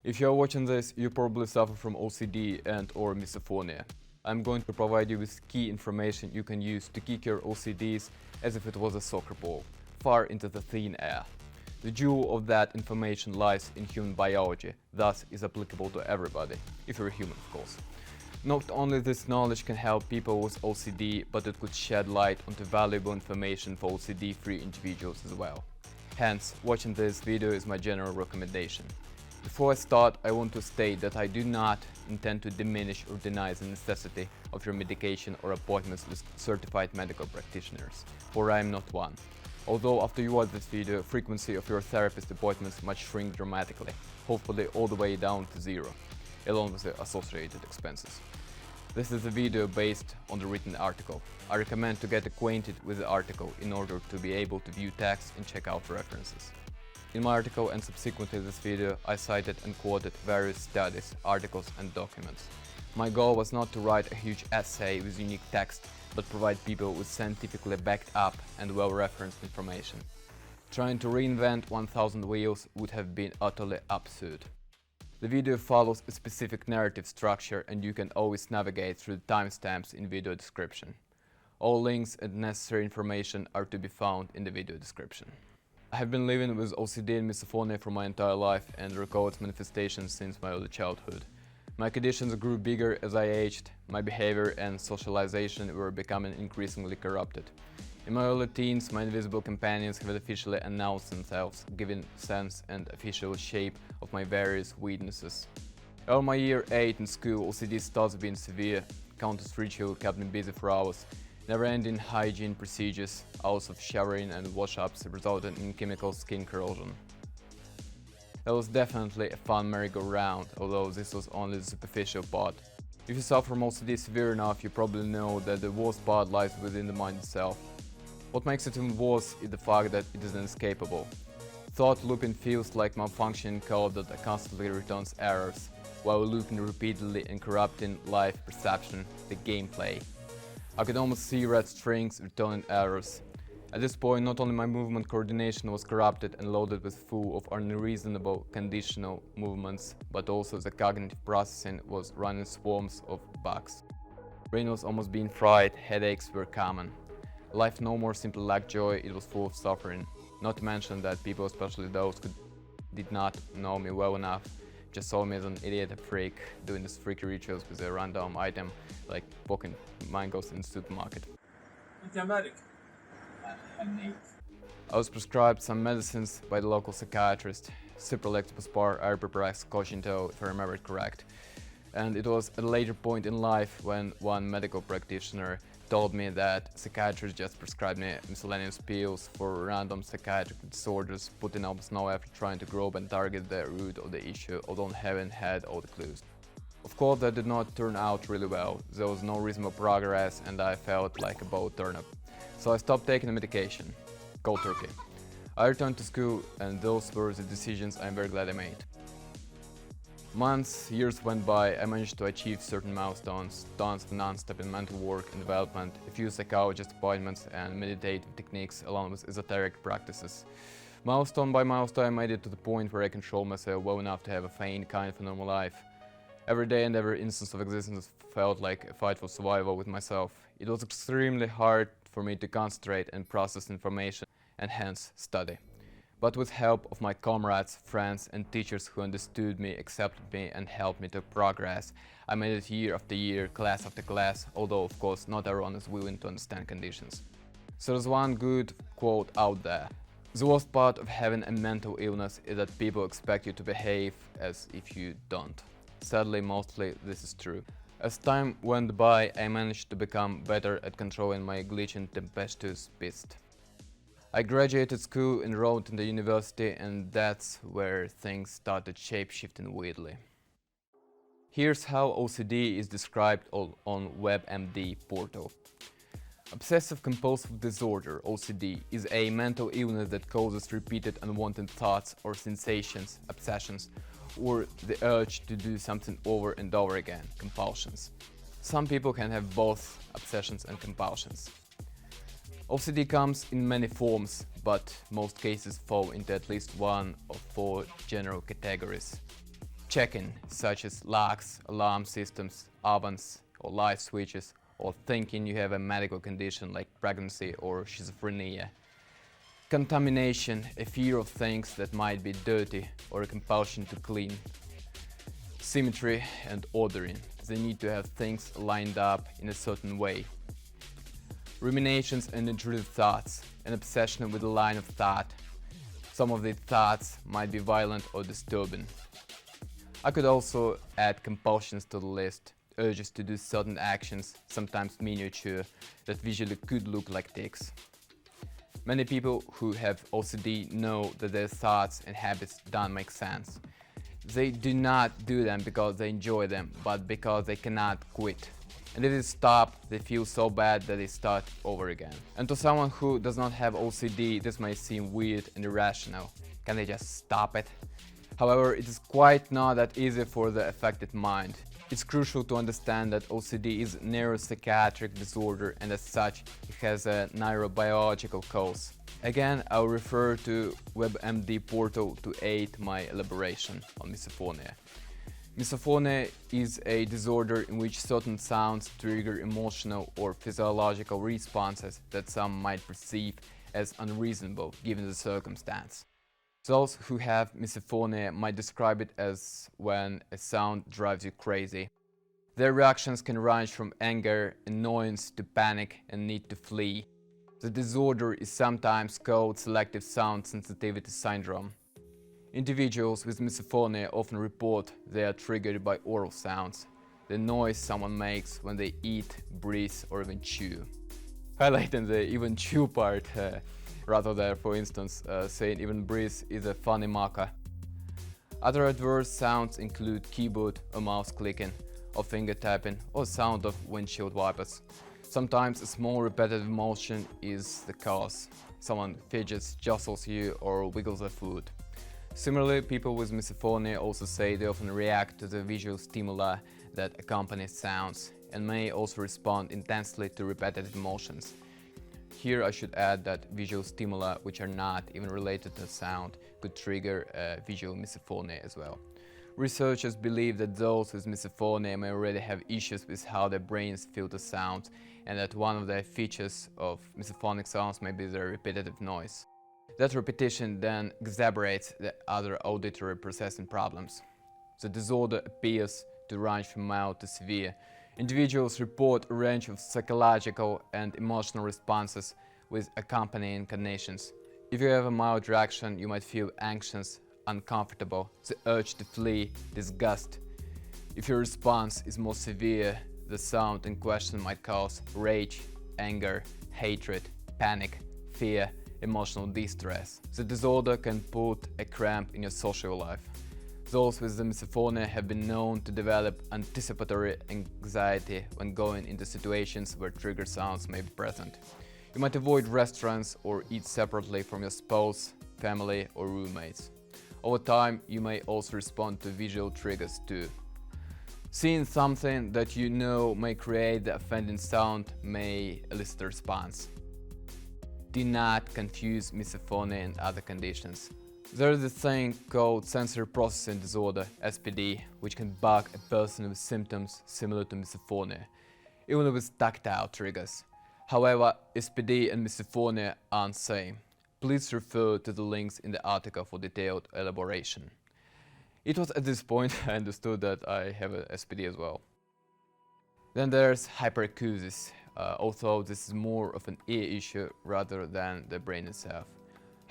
If you are watching this, you probably suffer from OCD and or misophonia. I'm going to provide you with key information you can use to kick your OCDs as if it was a soccer ball, far into the thin air. The jewel of that information lies in human biology, thus is applicable to everybody, if you're a human of course. Not only this knowledge can help people with OCD, but it could shed light onto valuable information for OCD-free individuals as well. Hence, watching this video is my general recommendation. Before I start, I want to state that I do not intend to diminish or deny the necessity of your medication or appointments with certified medical practitioners, for I am not one. Although after you watch this video, frequency of your therapist appointments might shrink dramatically, hopefully all the way down to zero, along with the associated expenses. This is a video based on the written article. I recommend to get acquainted with the article in order to be able to view text and check out references. In my article and subsequently this video, I cited and quoted various studies, articles and documents. My goal was not to write a huge essay with unique text, but provide people with scientifically backed up and well-referenced information. Trying to reinvent 1000 wheels would have been utterly absurd. The video follows a specific narrative structure and you can always navigate through the timestamps in video description. All links and necessary information are to be found in the video description. I have been living with OCD and misophonia for my entire life and recall its manifestations since my early childhood. My conditions grew bigger as I aged, my behavior and socialization were becoming increasingly corrupted. In my early teens, my invisible companions have officially announced themselves, giving sense and official shape of my various weaknesses. Over my year 8 in school, OCD starts being severe, countless rituals kept me busy for hours. Never-ending hygiene procedures, hours of showering and wash-ups resulted in chemical skin corrosion. That was definitely a fun merry-go-round, although this was only the superficial part. If you suffer from OCD severe enough, you probably know that the worst part lies within the mind itself. What makes it even worse is the fact that it is inescapable. Thought looping feels like malfunctioning code that constantly returns errors, while looping repeatedly and corrupting life perception, the gameplay. I could almost see red strings returning errors. At this point, not only my movement coordination was corrupted and loaded with full of unreasonable conditional movements, but also the cognitive processing was running swarms of bugs. Brain was almost being fried, headaches were common. Life no more simply lacked joy, it was full of suffering. Not to mention that people, especially those who did not know me well enough, just saw me as an idiot, a freak, doing these freaky rituals with a random item like poking mangoes in the supermarket. I was prescribed some medicines by the local psychiatrist, Cipralex-Buspar, Ibuprofen, Cochinto, if I remember it correct. And it was at a later point in life when one medical practitioner told me that psychiatrists just prescribed me miscellaneous pills for random psychiatric disorders, putting almost no effort trying to probe and target the root of the issue, although having had all the clues. Of course, that did not turn out really well. There was no reasonable progress and I felt like a boiled turnip. So I stopped taking the medication. Cold turkey. I returned to school and those were the decisions I'm very glad I made. Months, years went by, I managed to achieve certain milestones, tons of non-stop in mental work and development, a few psychologist appointments and meditative techniques along with esoteric practices. Milestone by milestone I made it to the point where I controlled myself well enough to have a faint kind of a normal life. Every day and every instance of existence felt like a fight for survival with myself. It was extremely hard for me to concentrate and process information and hence study. But with help of my comrades, friends and teachers who understood me, accepted me and helped me to progress, I made it year after year, class after class, although of course not everyone is willing to understand conditions. So there's one good quote out there. The worst part of having a mental illness is that people expect you to behave as if you don't. Sadly, mostly this is true. As time went by, I managed to become better at controlling my glitching tempestuous beast. I graduated school, enrolled in the university, and that's where things started shape-shifting weirdly. Here's how OCD is described on WebMD portal. Obsessive compulsive disorder, OCD, is a mental illness that causes repeated unwanted thoughts or sensations, obsessions, or the urge to do something over and over again, compulsions. Some people can have both obsessions and compulsions. OCD comes in many forms, but most cases fall into at least one of four general categories. checking, such as locks, alarm systems, ovens, or light switches, or thinking you have a medical condition like pregnancy or schizophrenia. Contamination, a fear of things that might be dirty, or a compulsion to clean. Symmetry and ordering, the need to have things lined up in a certain way. Ruminations and intrusive thoughts, an obsession with a line of thought. Some of the thoughts might be violent or disturbing. I could also add compulsions to the list, urges to do certain actions, sometimes miniature, that visually could look like tics. Many people who have OCD know that their thoughts and habits don't make sense. They do not do them because they enjoy them, but because they cannot quit. And if they stop, they feel so bad that they start over again. And to someone who does not have OCD, this may seem weird and irrational. Can they just stop it? However, it is quite not that easy for the affected mind. It's crucial to understand that OCD is a neuropsychiatric disorder, and as such, it has a neurobiological cause. Again, I'll refer to WebMD portal to aid my elaboration on misophonia. Misophonia is a disorder in which certain sounds trigger emotional or physiological responses that some might perceive as unreasonable given the circumstance. Those who have misophonia might describe it as when a sound drives you crazy. Their reactions can range from anger, annoyance to panic and need to flee. The disorder is sometimes called selective sound sensitivity syndrome. Individuals with misophonia often report they are triggered by oral sounds, the noise someone makes when they eat, breathe, or even chew. Highlighting the even chew part, rather than, for instance, saying even breathe is a funny marker. Other adverse sounds include keyboard or mouse clicking, or finger tapping, or sound of windshield wipers. Sometimes a small repetitive motion is the cause. Someone fidgets, jostles you, or wiggles their foot. Similarly, people with misophonia also say they often react to the visual stimuli that accompany sounds, and may also respond intensely to repetitive motions. Here I should add that visual stimuli, which are not even related to sound, could trigger visual misophonia as well. Researchers believe that those with misophonia may already have issues with how their brains filter sounds, and that one of the features of misophonic sounds may be their repetitive noise. That repetition then exacerbates the other auditory processing problems. The disorder appears to range from mild to severe. Individuals report a range of psychological and emotional responses with accompanying cognitions. If you have a mild reaction, you might feel anxious, uncomfortable, the urge to flee, disgust. If your response is more severe, the sound in question might cause rage, anger, hatred, panic, fear, emotional distress. The disorder can put a cramp in your social life. Those with the misophonia have been known to develop anticipatory anxiety when going into situations where trigger sounds may be present. You might avoid restaurants or eat separately from your spouse, family, or roommates. Over time, you may also respond to visual triggers too. Seeing something that you know may create the offending sound may elicit a response. Do not confuse misophonia and other conditions. There is a thing called sensory processing disorder, SPD, which can bug a person with symptoms similar to misophonia, even with tactile triggers. However, SPD and misophonia aren't the same. Please refer to the links in the article for detailed elaboration. It was at this point I understood that I have a SPD as well. Then there's hyperacusis, although this is more of an ear issue rather than the brain itself.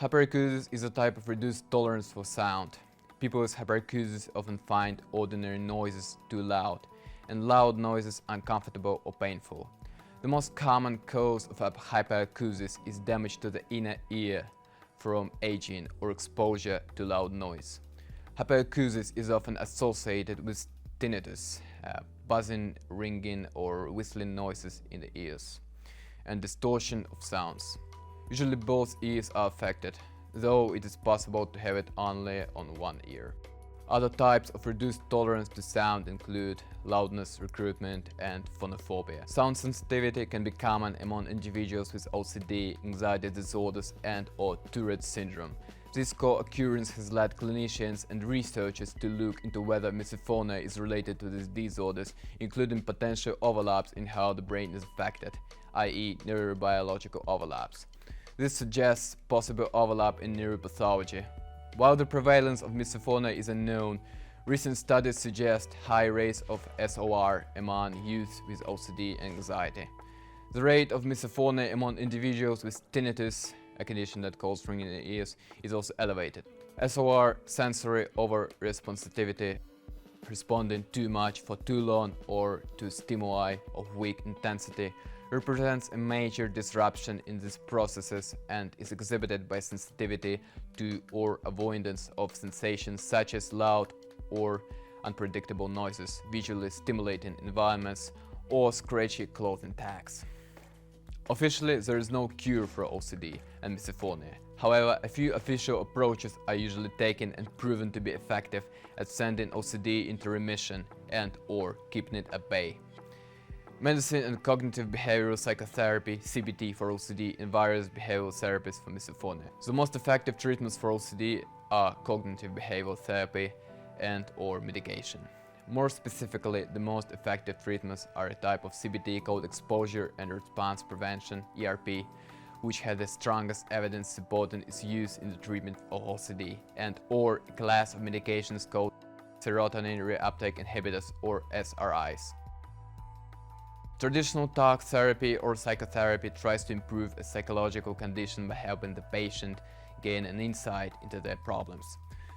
Hyperacusis is a type of reduced tolerance for sound. People with hyperacusis often find ordinary noises too loud, and loud noises uncomfortable or painful. The most common cause of hyperacusis is damage to the inner ear from aging or exposure to loud noise. Hyperacusis is often associated with tinnitus, buzzing, ringing, or whistling noises in the ears, and distortion of sounds. Usually both ears are affected, though it is possible to have it only on one ear. Other types of reduced tolerance to sound include loudness, recruitment, and phonophobia. Sound sensitivity can be common among individuals with OCD, anxiety disorders, and/or Tourette syndrome. This co-occurrence has led clinicians and researchers to look into whether misophonia is related to these disorders, including potential overlaps in how the brain is affected, i.e. neurobiological overlaps. This suggests possible overlap in neuropathology. While the prevalence of misophonia is unknown, recent studies suggest high rates of SOR among youth with OCD and anxiety. The rate of misophonia among individuals with tinnitus, a condition that causes ringing in the ears, is also elevated. SOR, sensory over-responsivity, responding too much for too long or to stimuli of weak intensity, represents a major disruption in these processes and is exhibited by sensitivity to or avoidance of sensations such as loud or unpredictable noises, visually stimulating environments, or scratchy clothing tags. Officially, there is no cure for OCD and misophonia. However, a few official approaches are usually taken and proven to be effective at sending OCD into remission and/or keeping it at bay. Medicine and cognitive behavioral psychotherapy, CBT for OCD, and various behavioral therapies for misophonia. The most effective treatments for OCD are cognitive behavioral therapy and/or medication. More specifically, the most effective treatments are a type of CBT called exposure and response prevention, ERP, which has the strongest evidence supporting its use in the treatment of OCD, and/or a class of medications called serotonin reuptake inhibitors, or SRIs. Traditional talk therapy or psychotherapy tries to improve a psychological condition by helping the patient gain an insight into their problems.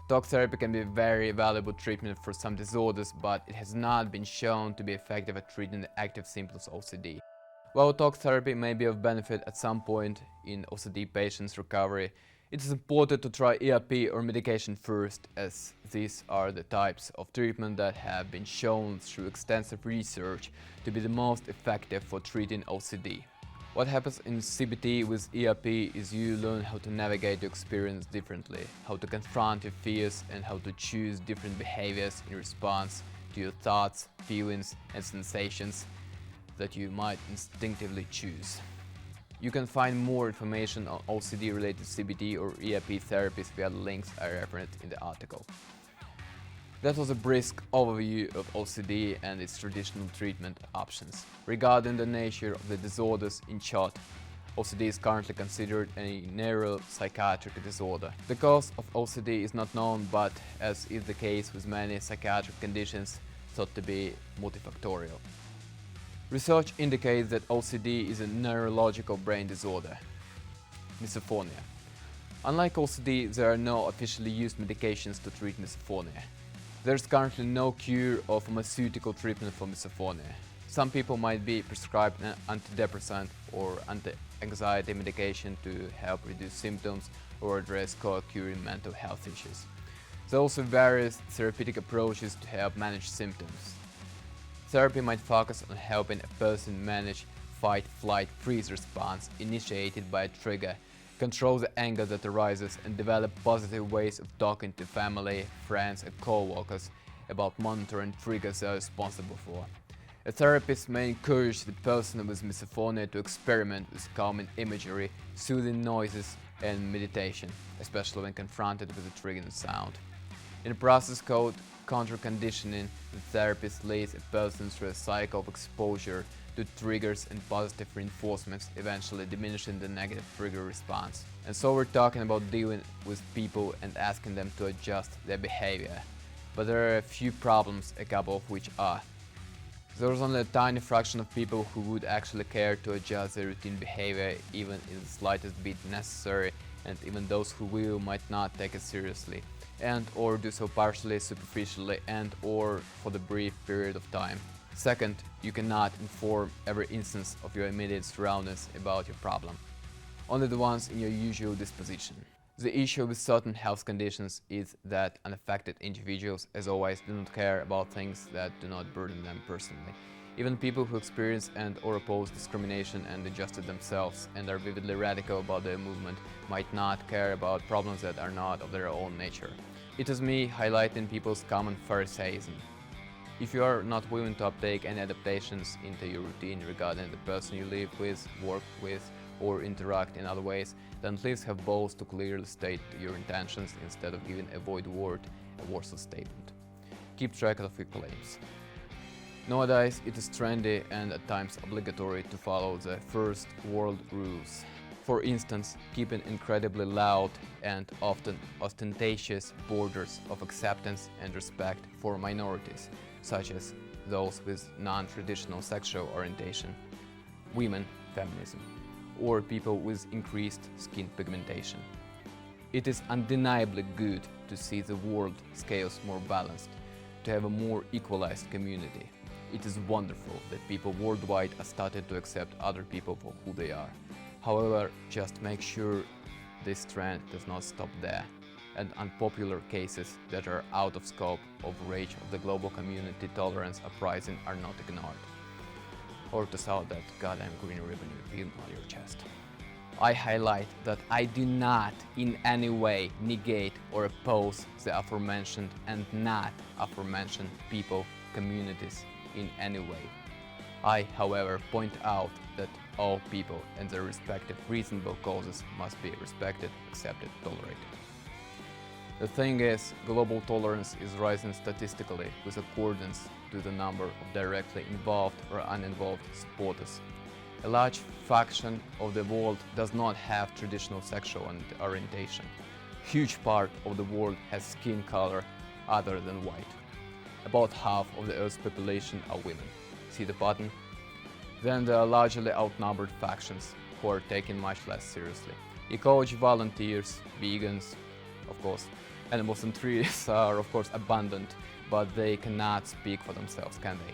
Talk therapy can be a very valuable treatment for some disorders, but it has not been shown to be effective at treating the active symptoms of OCD. While talk therapy may be of benefit at some point in OCD patients' recovery, it is important to try ERP or medication first, as these are the types of treatment that have been shown through extensive research to be the most effective for treating OCD. What happens in CBT with ERP is you learn how to navigate your experience differently, how to confront your fears, and how to choose different behaviors in response to your thoughts, feelings, and sensations that you might instinctively choose. You can find more information on OCD-related CBT or ERP therapies via the links I referenced in the article. That was a brisk overview of OCD and its traditional treatment options. Regarding the nature of the disorders, in short, OCD is currently considered a neuropsychiatric disorder. The cause of OCD is not known, but as is the case with many psychiatric conditions, thought to be multifactorial. Research indicates that OCD is a neurological brain disorder. Misophonia. Unlike OCD, there are no officially used medications to treat misophonia. There is currently no cure or pharmaceutical treatment for misophonia. Some people might be prescribed an antidepressant or anti-anxiety medication to help reduce symptoms or address co-occurring mental health issues. There are also various therapeutic approaches to help manage symptoms. Therapy might focus on helping a person manage fight-flight-freeze response initiated by a trigger, control the anger that arises, and develop positive ways of talking to family, friends, and co-workers about monitoring triggers they are responsible for. A therapist may encourage the person with misophonia to experiment with calming imagery, soothing noises, and meditation, especially when confronted with a triggering sound. In a process called counter-conditioning, the therapist leads a person through a cycle of exposure to triggers and positive reinforcements, eventually diminishing the negative trigger response. And so we're talking about dealing with people and asking them to adjust their behavior. But there are a few problems, a couple of which are: there's only a tiny fraction of people who would actually care to adjust their routine behavior, even in the slightest bit necessary, and even those who will might not take it seriously, and or do so partially, superficially, and or for the brief period of time. Second, you cannot inform every instance of your immediate surroundings about your problem, only the ones in your usual disposition. The issue with certain health conditions is that unaffected individuals, as always, do not care about things that do not burden them personally. Even people who experience and or oppose discrimination and adjusted themselves and are vividly radical about their movement might not care about problems that are not of their own nature. It is me highlighting people's common Pharisaism. If you are not willing to uptake any adaptations into your routine regarding the person you live with, work with, or interact in other ways, then at least have balls to clearly state your intentions instead of giving a void word, a worthless statement. Keep track of your claims. Nowadays, it is trendy and at times obligatory to follow the first world rules. For instance, keeping incredibly loud and often ostentatious borders of acceptance and respect for minorities, such as those with non-traditional sexual orientation, women, feminism, or people with increased skin pigmentation. It is undeniably good to see the world scales more balanced, to have a more equalized community. It is wonderful that people worldwide are starting to accept other people for who they are. However, just make sure this trend does not stop there, and unpopular cases that are out of scope of reach of the global community tolerance uprising are not ignored. Or to sell that goddamn green ribbon you pin on your chest. I highlight that I do not in any way negate or oppose the aforementioned and not aforementioned people, communities in any way. I, however, point out that all people and their respective reasonable causes must be respected, accepted, tolerated. The thing is, global tolerance is rising statistically with accordance to the number of directly involved or uninvolved supporters. A large fraction of the world does not have traditional sexual orientation. Huge part of the world has skin color other than white. About half of the Earth's population are women. See the button? Then there are largely outnumbered factions who are taken much less seriously. Ecology volunteers, vegans, of course. Animals and trees are of course abundant, but they cannot speak for themselves, can they?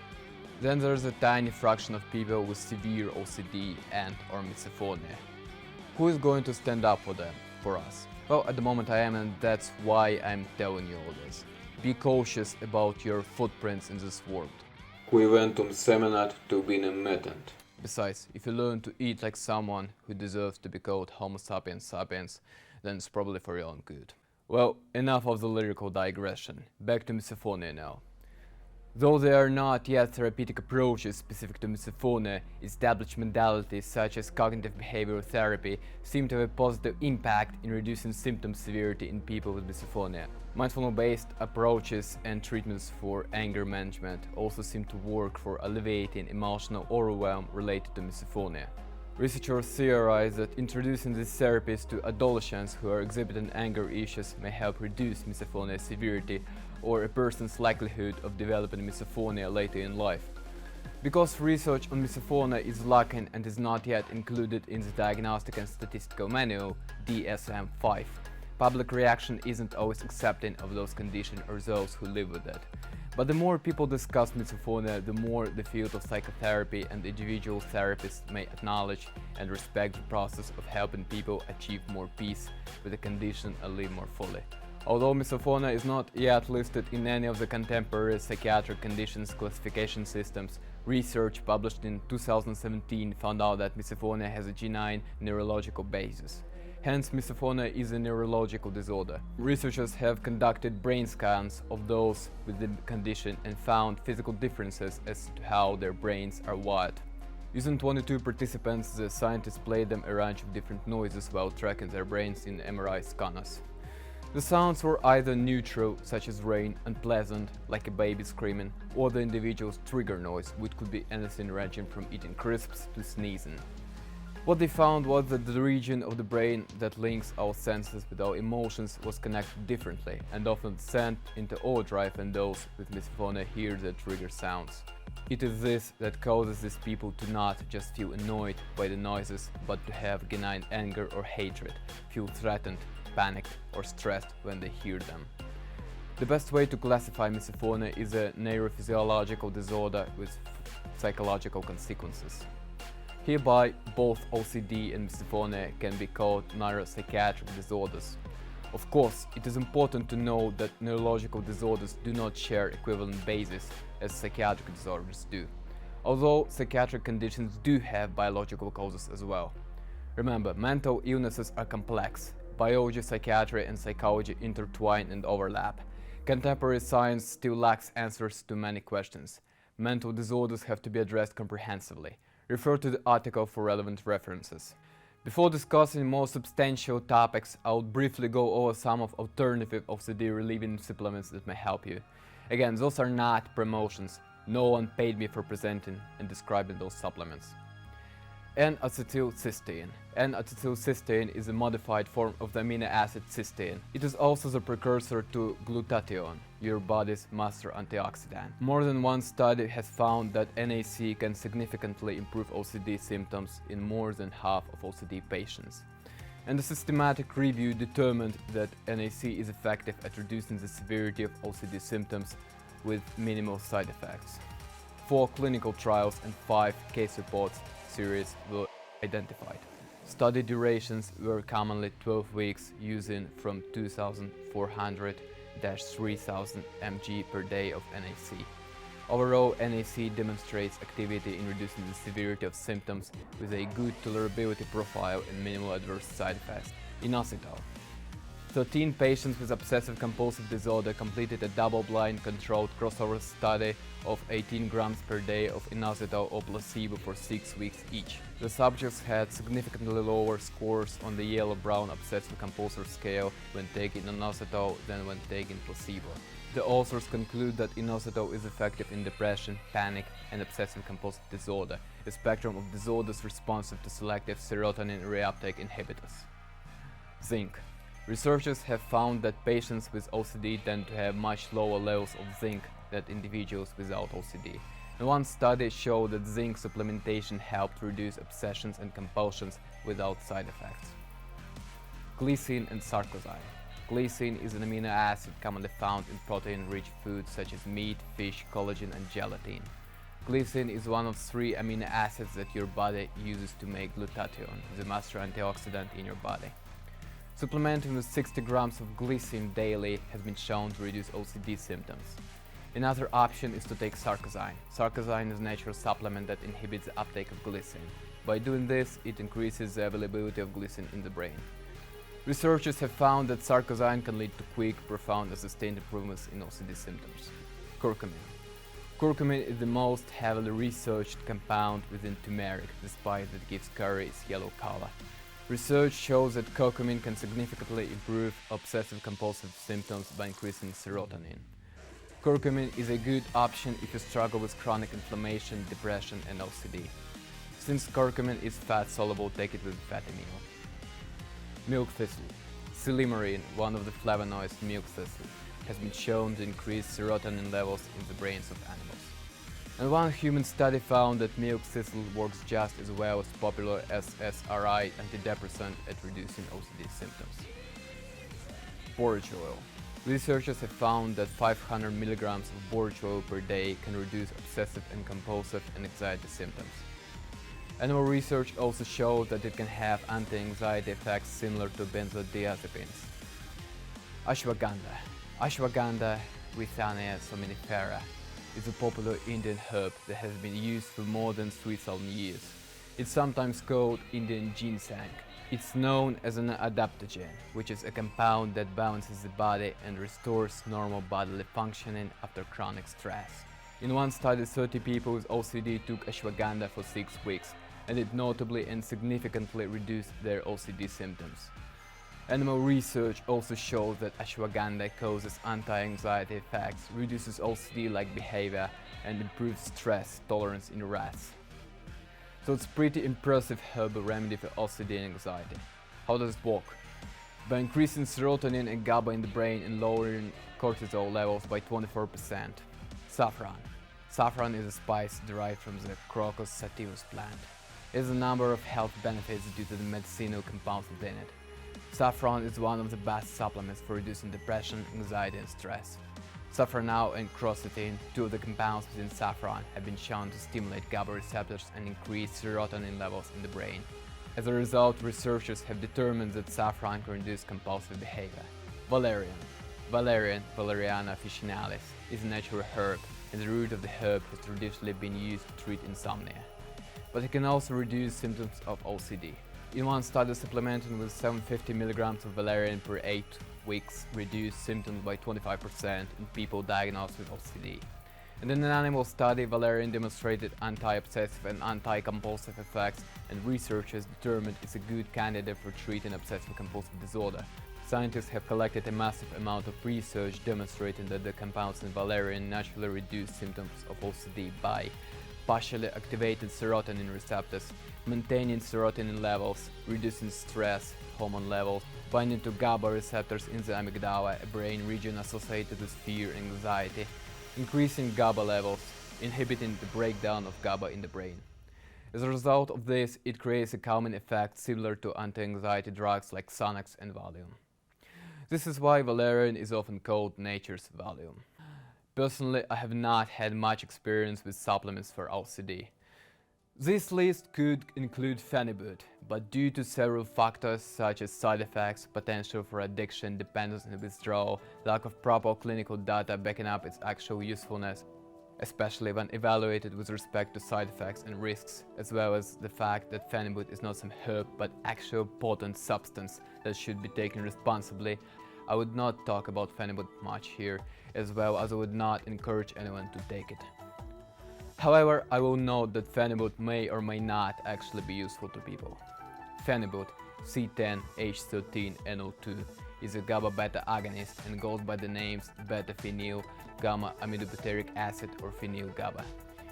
Then there's a tiny fraction of people with severe OCD and or misophonia. Who is going to stand up for them, for us? Well, at the moment I am, and that's why I'm telling you all this. Be cautious about your footprints in this world. Qui ventum seminat turbine mettent. Besides, if you learn to eat like someone who deserves to be called Homo sapiens sapiens, then it's probably for your own good. Well, enough of the lyrical digression. Back to misophonia now. Though there are not yet therapeutic approaches specific to misophonia, established modalities such as cognitive behavioral therapy seem to have a positive impact in reducing symptom severity in people with misophonia. Mindfulness-based approaches and treatments for anger management also seem to work for alleviating emotional overwhelm related to misophonia. Researchers theorize that introducing these therapies to adolescents who are exhibiting anger issues may help reduce misophonia severity or a person's likelihood of developing misophonia later in life. Because research on misophonia is lacking and is not yet included in the Diagnostic and Statistical Manual DSM-5, public reaction isn't always accepting of those conditions or those who live with it. But the more people discuss misophonia, the more the field of psychotherapy and individual therapists may acknowledge and respect the process of helping people achieve more peace with the condition and live more fully. Although misophonia is not yet listed in any of the contemporary psychiatric conditions classification systems, research published in 2017 found out that misophonia has a genuine neurological basis. Hence, misophonia is a neurological disorder. Researchers have conducted brain scans of those with the condition and found physical differences as to how their brains are wired. Using 22 participants, the scientists played them a range of different noises while tracking their brains in MRI scanners. The sounds were either neutral, such as rain, unpleasant, like a baby screaming, or the individual's trigger noise, which could be anything ranging from eating crisps to sneezing. What they found was that the region of the brain that links our senses with our emotions was connected differently and often sent into overdrive when those with misophonia hear the trigger sounds. It is this that causes these people to not just feel annoyed by the noises, but to have genuine anger or hatred, feel threatened, panicked or stressed when they hear them. The best way to classify misophonia is a neurophysiological disorder with psychological consequences. Hereby, both OCD and misophonia can be called neuropsychiatric disorders. Of course, it is important to know that neurological disorders do not share equivalent basis as psychiatric disorders do, although psychiatric conditions do have biological causes as well. Remember, mental illnesses are complex. Biology, psychiatry, and psychology intertwine and overlap. Contemporary science still lacks answers to many questions. Mental disorders have to be addressed comprehensively. Refer to the article for relevant references. Before discussing more substantial topics, I'll briefly go over some of alternative OCD relieving supplements that may help you. Again, those are not promotions. No one paid me for presenting and describing those supplements. N-acetylcysteine. N-acetylcysteine is a modified form of the amino acid cysteine. It is also the precursor to glutathione, your body's master antioxidant. More than one study has found that NAC can significantly improve OCD symptoms in more than half of OCD patients. And a systematic review determined that NAC is effective at reducing the severity of OCD symptoms with minimal side effects. 4 clinical trials and 5 case reports series were identified. Study durations were commonly 12 weeks, using from 2,400 to 3,000 mg per day of NAC. Overall, NAC demonstrates activity in reducing the severity of symptoms with a good tolerability profile and minimal adverse side effects. Inositol. 13 patients with obsessive compulsive disorder completed a double-blind controlled crossover study of 18 grams per day of inositol or placebo for 6 weeks each. The subjects had significantly lower scores on the yellow-brown obsessive compulsive scale when taking inositol than when taking placebo. The authors conclude that inositol is effective in depression, panic, and obsessive compulsive disorder, a spectrum of disorders responsive to selective serotonin reuptake inhibitors. Zinc. Researchers have found that patients with OCD tend to have much lower levels of zinc than individuals without OCD. And one study showed that zinc supplementation helped reduce obsessions and compulsions without side effects. Glycine and sarcosine. Glycine is an amino acid commonly found in protein-rich foods such as meat, fish, collagen, and gelatin. Glycine is one of 3 amino acids that your body uses to make glutathione, the master antioxidant in your body. Supplementing with 60 grams of glycine daily has been shown to reduce OCD symptoms. Another option is to take sarcosine. Sarcosine is a natural supplement that inhibits the uptake of glycine. By doing this, it increases the availability of glycine in the brain. Researchers have found that sarcosine can lead to quick, profound, and sustained improvements in OCD symptoms. Curcumin. Curcumin is the most heavily researched compound within turmeric, despite that it gives curry its yellow color. Research shows that curcumin can significantly improve obsessive-compulsive symptoms by increasing serotonin. Curcumin is a good option if you struggle with chronic inflammation, depression, and OCD. Since curcumin is fat-soluble, take it with a fatty meal. Milk thistle. Silymarin, one of the flavonoids in milk thistle, has been shown to increase serotonin levels in the brains of animals. And one human study found that milk thistle works just as well as popular SSRI antidepressant at reducing OCD symptoms. Borage oil. Researchers have found that 500 milligrams of borage oil per day can reduce obsessive and compulsive and anxiety symptoms. Animal research also showed that it can have anti-anxiety effects similar to benzodiazepines. Ashwagandha. Ashwagandha, Withania somnifera, is a popular Indian herb that has been used for more than 3,000 years. It's sometimes called Indian ginseng. It's known as an adaptogen, which is a compound that balances the body and restores normal bodily functioning after chronic stress. In one study, 30 people with OCD took ashwagandha for 6 weeks, and it notably and significantly reduced their OCD symptoms. Animal research also shows that ashwagandha causes anti-anxiety effects, reduces OCD-like behavior, and improves stress tolerance in rats. So it's a pretty impressive herbal remedy for OCD and anxiety. How does it work? By increasing serotonin and GABA in the brain and lowering cortisol levels by 24%. Saffron. Saffron is a spice derived from the Crocus sativus plant. It has a number of health benefits due to the medicinal compounds within it. Saffron is one of the best supplements for reducing depression, anxiety, and stress. Safranal and quercetin, 2 of the compounds within saffron, have been shown to stimulate GABA receptors and increase serotonin levels in the brain. As a result, researchers have determined that saffron can reduce compulsive behavior. Valerian. Valerian, Valeriana officinalis, is a natural herb, and the root of the herb has traditionally been used to treat insomnia. But it can also reduce symptoms of OCD. In one study, supplementing with 750 mg of valerian per 8 weeks reduced symptoms by 25% in people diagnosed with OCD. In an animal study, valerian demonstrated anti-obsessive and anti-compulsive effects, and researchers determined it's a good candidate for treating obsessive-compulsive disorder. Scientists have collected a massive amount of research demonstrating that the compounds in valerian naturally reduce symptoms of OCD by partially activating serotonin receptors, maintaining serotonin levels, reducing stress hormone levels, binding to GABA receptors in the amygdala, a brain region associated with fear and anxiety, increasing GABA levels, inhibiting the breakdown of GABA in the brain. As a result of this, it creates a calming effect similar to anti-anxiety drugs like Xanax and Valium. This is why valerian is often called nature's Valium. Personally, I have not had much experience with supplements for OCD. This list could include phenibut, but due to several factors such as side effects, potential for addiction, dependence and withdrawal, lack of proper clinical data backing up its actual usefulness, especially when evaluated with respect to side effects and risks, as well as the fact that phenibut is not some herb but actual potent substance that should be taken responsibly, I would not talk about phenibut much here, as well as I would not encourage anyone to take it. However, I will note that phenibut may or may not actually be useful to people. Phenibut, C10H13NO2, is a GABA beta agonist and goes by the names beta-phenyl gamma-aminobutyric acid or phenyl GABA.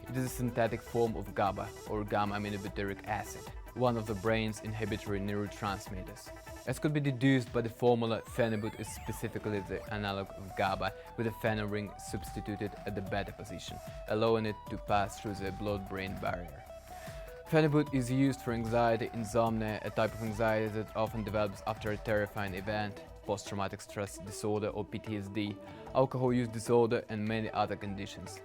It is a synthetic form of GABA or gamma-aminobutyric acid, one of the brain's inhibitory neurotransmitters. As could be deduced by the formula, phenibut is specifically the analog of GABA, with a phenyl ring substituted at the beta position, allowing it to pass through the blood-brain barrier. Phenibut is used for anxiety, insomnia, a type of anxiety that often develops after a terrifying event, post-traumatic stress disorder or PTSD, alcohol use disorder, and many other conditions.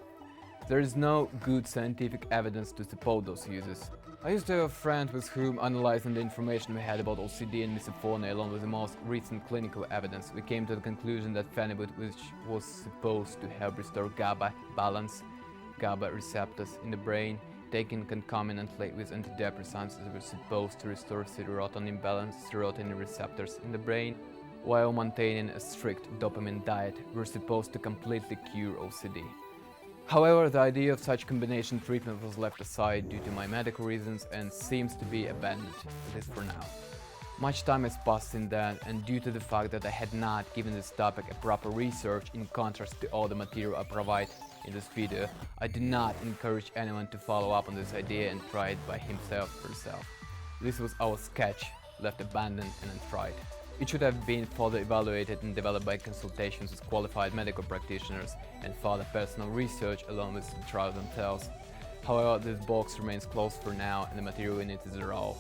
There is no good scientific evidence to support those uses. I used to have a friend with whom, analyzing the information we had about OCD and misophonia along with the most recent clinical evidence, we came to the conclusion that phenibut, which was supposed to help restore GABA balance, GABA receptors in the brain, taken concomitantly with antidepressants that were supposed to restore serotonin balance, serotonin receptors in the brain, while maintaining a strict dopamine diet, were supposed to completely cure OCD. However, the idea of such combination treatment was left aside due to my medical reasons and seems to be abandoned, at least for now. Much time has passed since then, and due to the fact that I had not given this topic a proper research in contrast to all the material I provide in this video, I do not encourage anyone to follow up on this idea and try it by himself or herself. This was our sketch, left abandoned and untried. It should have been further evaluated and developed by consultations with qualified medical practitioners and further personal research along with the trials themselves. However, this box remains closed for now and the material in it is raw.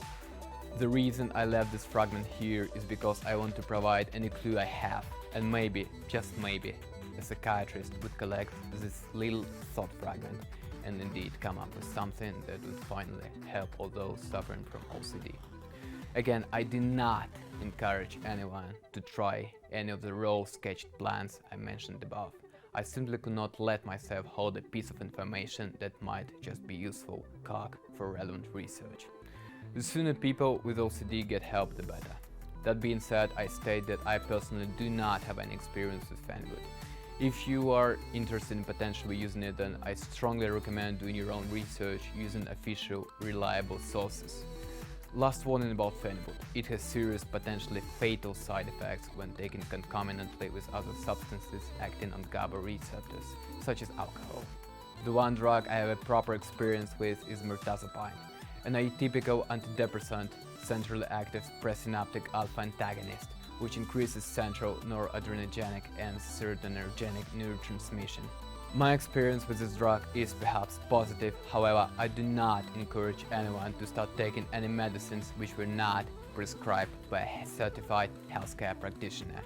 The reason I left this fragment here is because I want to provide any clue I have, and maybe, just maybe, a psychiatrist would collect this little thought fragment and indeed come up with something that would finally help all those suffering from OCD. Again, I do not encourage anyone to try any of the raw sketched plans I mentioned above. I simply could not let myself hold a piece of information that might just be useful cog for relevant research. The sooner people with OCD get help, the better. That being said, I state that I personally do not have any experience with phenibut. If you are interested in potentially using it, then I strongly recommend doing your own research using official, reliable sources. Last warning about phenibut. It has serious, potentially fatal side effects when taken concomitantly with other substances acting on GABA receptors, such as alcohol. The one drug I have a proper experience with is mirtazapine, an atypical antidepressant, centrally active presynaptic alpha antagonist, which increases central noradrenergic and serotonergic neurotransmission. My experience with this drug is perhaps positive, however, I do not encourage anyone to start taking any medicines which were not prescribed by a certified healthcare practitioner.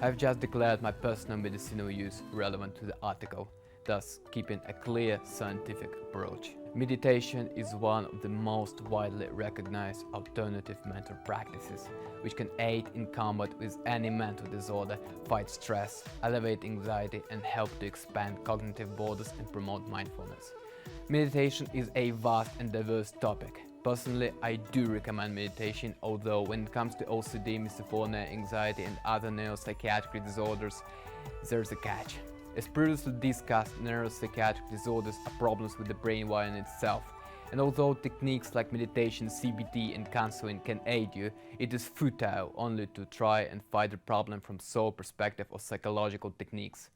I have just declared my personal medicinal use relevant to the article, thus keeping a clear scientific approach. Meditation is one of the most widely recognized alternative mental practices, which can aid in combat with any mental disorder, fight stress, elevate anxiety, and help to expand cognitive borders and promote mindfulness. Meditation is a vast and diverse topic. Personally, I do recommend meditation, although when it comes to OCD, misophonia, anxiety, and other neuropsychiatric disorders, there's a catch. As previously discussed, neuropsychiatric disorders are problems with the brain wiring itself, and although techniques like meditation, CBT and counseling can aid you, it is futile only to try and fight the problem from soul perspective or psychological techniques.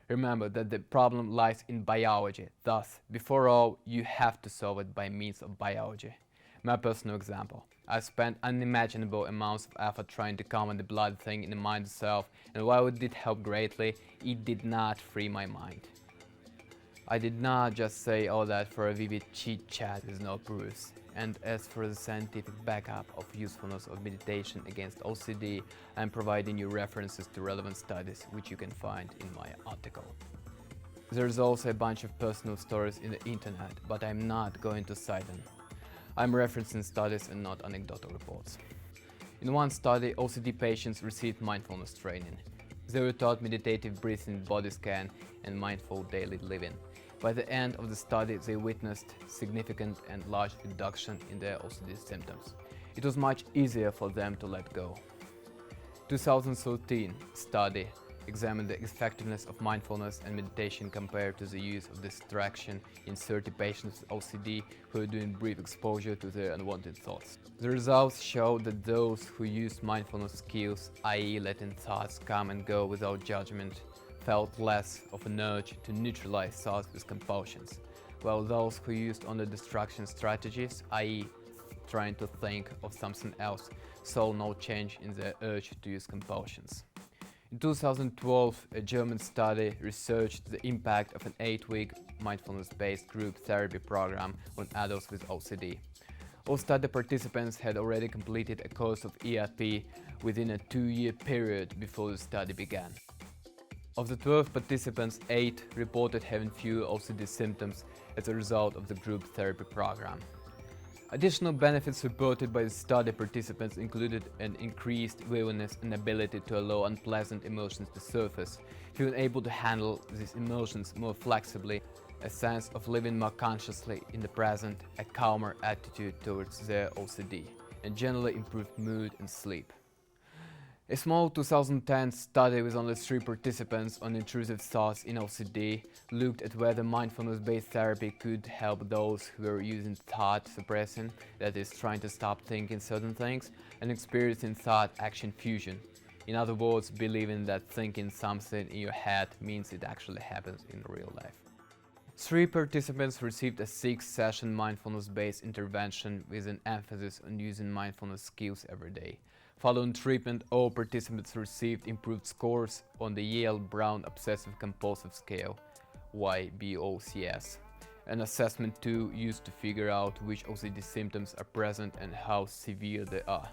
Remember that the problem lies in biology, thus, before all, you have to solve it by means of biology. My personal example. I spent unimaginable amounts of effort trying to calm the blood thing in the mind itself, and while it did help greatly, it did not free my mind. I did not just say all that for a vivid chit-chat with no proofs. And as for the scientific backup of usefulness of meditation against OCD, I am providing you references to relevant studies, which you can find in my article. There's also a bunch of personal stories in the internet, but I'm not going to cite them. I'm referencing studies and not anecdotal reports. In one study, OCD patients received mindfulness training. They were taught meditative breathing, body scan, and mindful daily living. By the end of the study, they witnessed significant and large reduction in their OCD symptoms. It was much easier for them to let go. 2013 study examined the effectiveness of mindfulness and meditation compared to the use of distraction in 30 patients with OCD who were doing brief exposure to their unwanted thoughts. The results showed that those who used mindfulness skills, i.e. letting thoughts come and go without judgment, felt less of an urge to neutralize thoughts with compulsions, while those who used only distraction strategies, i.e. trying to think of something else, saw no change in their urge to use compulsions. In 2012, a German study researched the impact of an 8-week mindfulness-based group therapy program on adults with OCD. All study participants had already completed a course of ERP within a 2-year period before the study began. Of the 12 participants, 8 reported having fewer OCD symptoms as a result of the group therapy program. Additional benefits reported by the study participants included an increased willingness and ability to allow unpleasant emotions to surface, feeling able to handle these emotions more flexibly, a sense of living more consciously in the present, a calmer attitude towards their OCD, and generally improved mood and sleep. A small 2010 study with only 3 participants on intrusive thoughts in OCD looked at whether mindfulness-based therapy could help those who were using thought suppressing, that is, trying to stop thinking certain things, and experiencing thought-action fusion. In other words, believing that thinking something in your head means it actually happens in real life. 3 participants received a 6-session mindfulness-based intervention with an emphasis on using mindfulness skills every day. Following treatment, all participants received improved scores on the Yale-Brown Obsessive Compulsive Scale, YBOCS, an assessment tool used to figure out which OCD symptoms are present and how severe they are.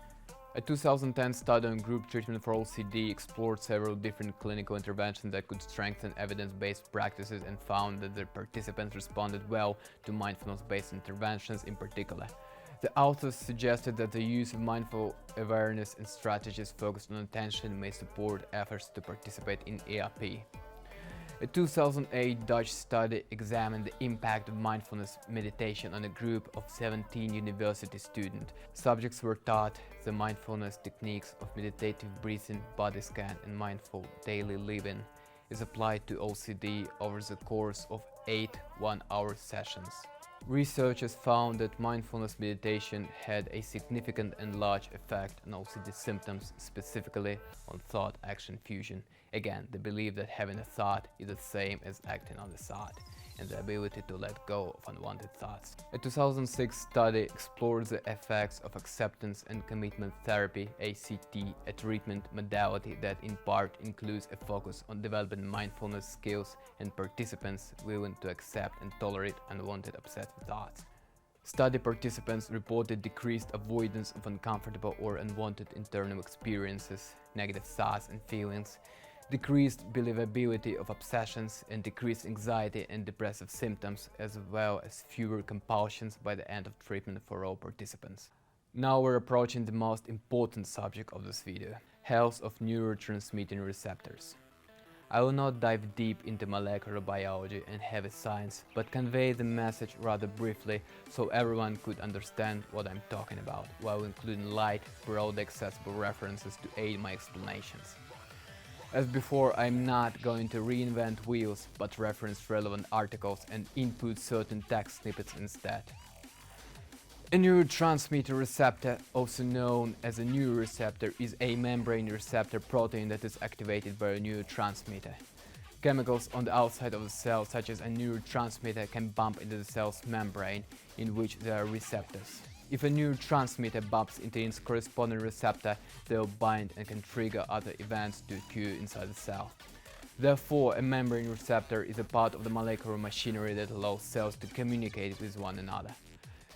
A 2010 study on group treatment for OCD explored several different clinical interventions that could strengthen evidence-based practices and found that the participants responded well to mindfulness-based interventions in particular. The authors suggested that the use of mindful awareness and strategies focused on attention may support efforts to participate in ERP. A 2008 Dutch study examined the impact of mindfulness meditation on a group of 17 university students. Subjects were taught the mindfulness techniques of meditative breathing, body scan, and mindful daily living is applied to OCD over the course of 8 one-hour sessions. Researchers found that mindfulness meditation had a significant and large effect on OCD symptoms, specifically on thought-action fusion. Again, the belief that having a thought is the same as acting on the thought, and the ability to let go of unwanted thoughts. A 2006 study explored the effects of acceptance and commitment therapy, ACT, a treatment modality that in part includes a focus on developing mindfulness skills and participants willing to accept and tolerate unwanted obsessive thoughts. Study participants reported decreased avoidance of uncomfortable or unwanted internal experiences, negative thoughts and feelings, decreased believability of obsessions, and decreased anxiety and depressive symptoms, as well as fewer compulsions by the end of treatment for all participants. Now we're approaching the most important subject of this video: health of neurotransmitting receptors. I will not dive deep into molecular biology and heavy science, but convey the message rather briefly so everyone could understand what I'm talking about, while including light, broadly accessible references to aid my explanations. As before, I'm not going to reinvent wheels, but reference relevant articles and input certain text snippets instead. A neurotransmitter receptor, also known as a neuroreceptor, is a membrane receptor protein that is activated by a neurotransmitter. Chemicals on the outside of the cell, such as a neurotransmitter, can bump into the cell's membrane, in which there are receptors. If a neurotransmitter bumps into its corresponding receptor, they will bind and can trigger other events to occur inside the cell. Therefore, a membrane receptor is a part of the molecular machinery that allows cells to communicate with one another.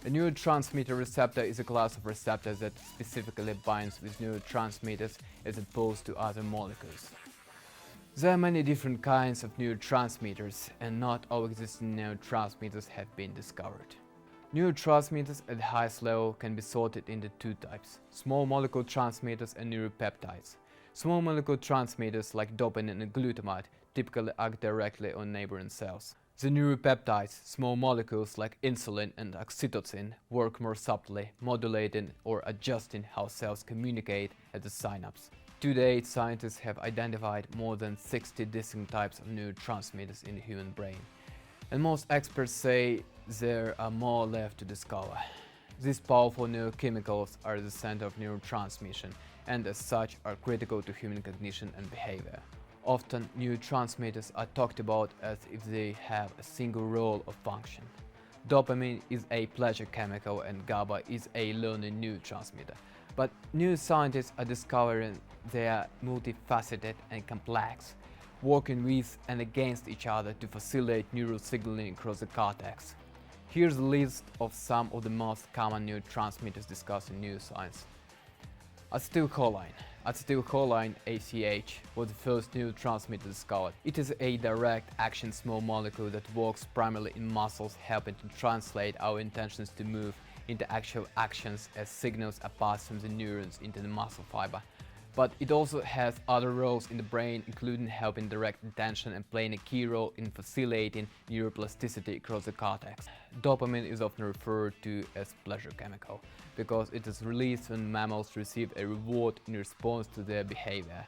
A neurotransmitter receptor is a class of receptors that specifically binds with neurotransmitters as opposed to other molecules. There are many different kinds of neurotransmitters, and not all existing neurotransmitters have been discovered. Neurotransmitters at the highest level can be sorted into two types: small molecule transmitters and neuropeptides. Small molecule transmitters like dopamine and glutamate typically act directly on neighboring cells. The neuropeptides, small molecules like insulin and oxytocin, work more subtly, modulating or adjusting how cells communicate at the synapse. To date, scientists have identified more than 60 distinct types of neurotransmitters in the human brain, and most experts say there are more left to discover. These powerful neurochemicals are the center of neurotransmission and as such are critical to human cognition and behavior. Often, neurotransmitters are talked about as if they have a single role or function. Dopamine is a pleasure chemical and GABA is a learning neurotransmitter. But neuroscientists are discovering they are multifaceted and complex, working with and against each other to facilitate neural signaling across the cortex. Here's a list of some of the most common neurotransmitters discussed in neuroscience. Acetylcholine. Acetylcholine, ACH, was the first neurotransmitter discovered. It is a direct action small molecule that works primarily in muscles, helping to translate our intentions to move into actual actions as signals are passed from the neurons into the muscle fiber. But it also has other roles in the brain, including helping direct attention and playing a key role in facilitating neuroplasticity across the cortex. Dopamine is often referred to as pleasure chemical because it is released when mammals receive a reward in response to their behavior.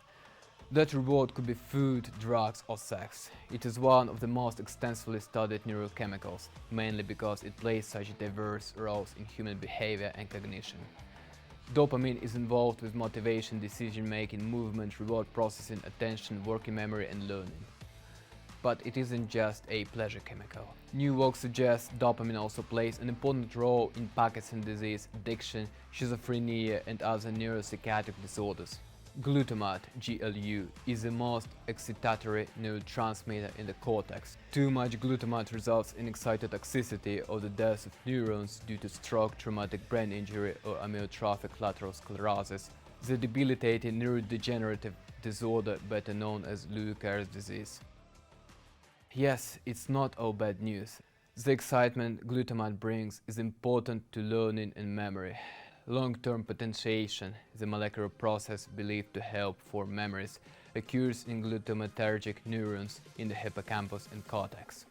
That reward could be food, drugs, or sex. It is one of the most extensively studied neurochemicals, mainly because it plays such diverse roles in human behavior and cognition. Dopamine is involved with motivation, decision-making, movement, reward processing, attention, working memory, and learning. But it isn't just a pleasure chemical. New work suggests dopamine also plays an important role in Parkinson's disease, addiction, schizophrenia, and other neuropsychiatric disorders. Glutamate, GLU, is the most excitatory neurotransmitter in the cortex. Too much glutamate results in excitotoxicity or the death of neurons due to stroke, traumatic brain injury, or amyotrophic lateral sclerosis, the debilitating neurodegenerative disorder better known as Lou Gehrig's disease. Yes, it's not all bad news. The excitement glutamate brings is important to learning and memory. Long-term potentiation, the molecular process believed to help form memories, occurs in glutamatergic neurons in the hippocampus and cortex.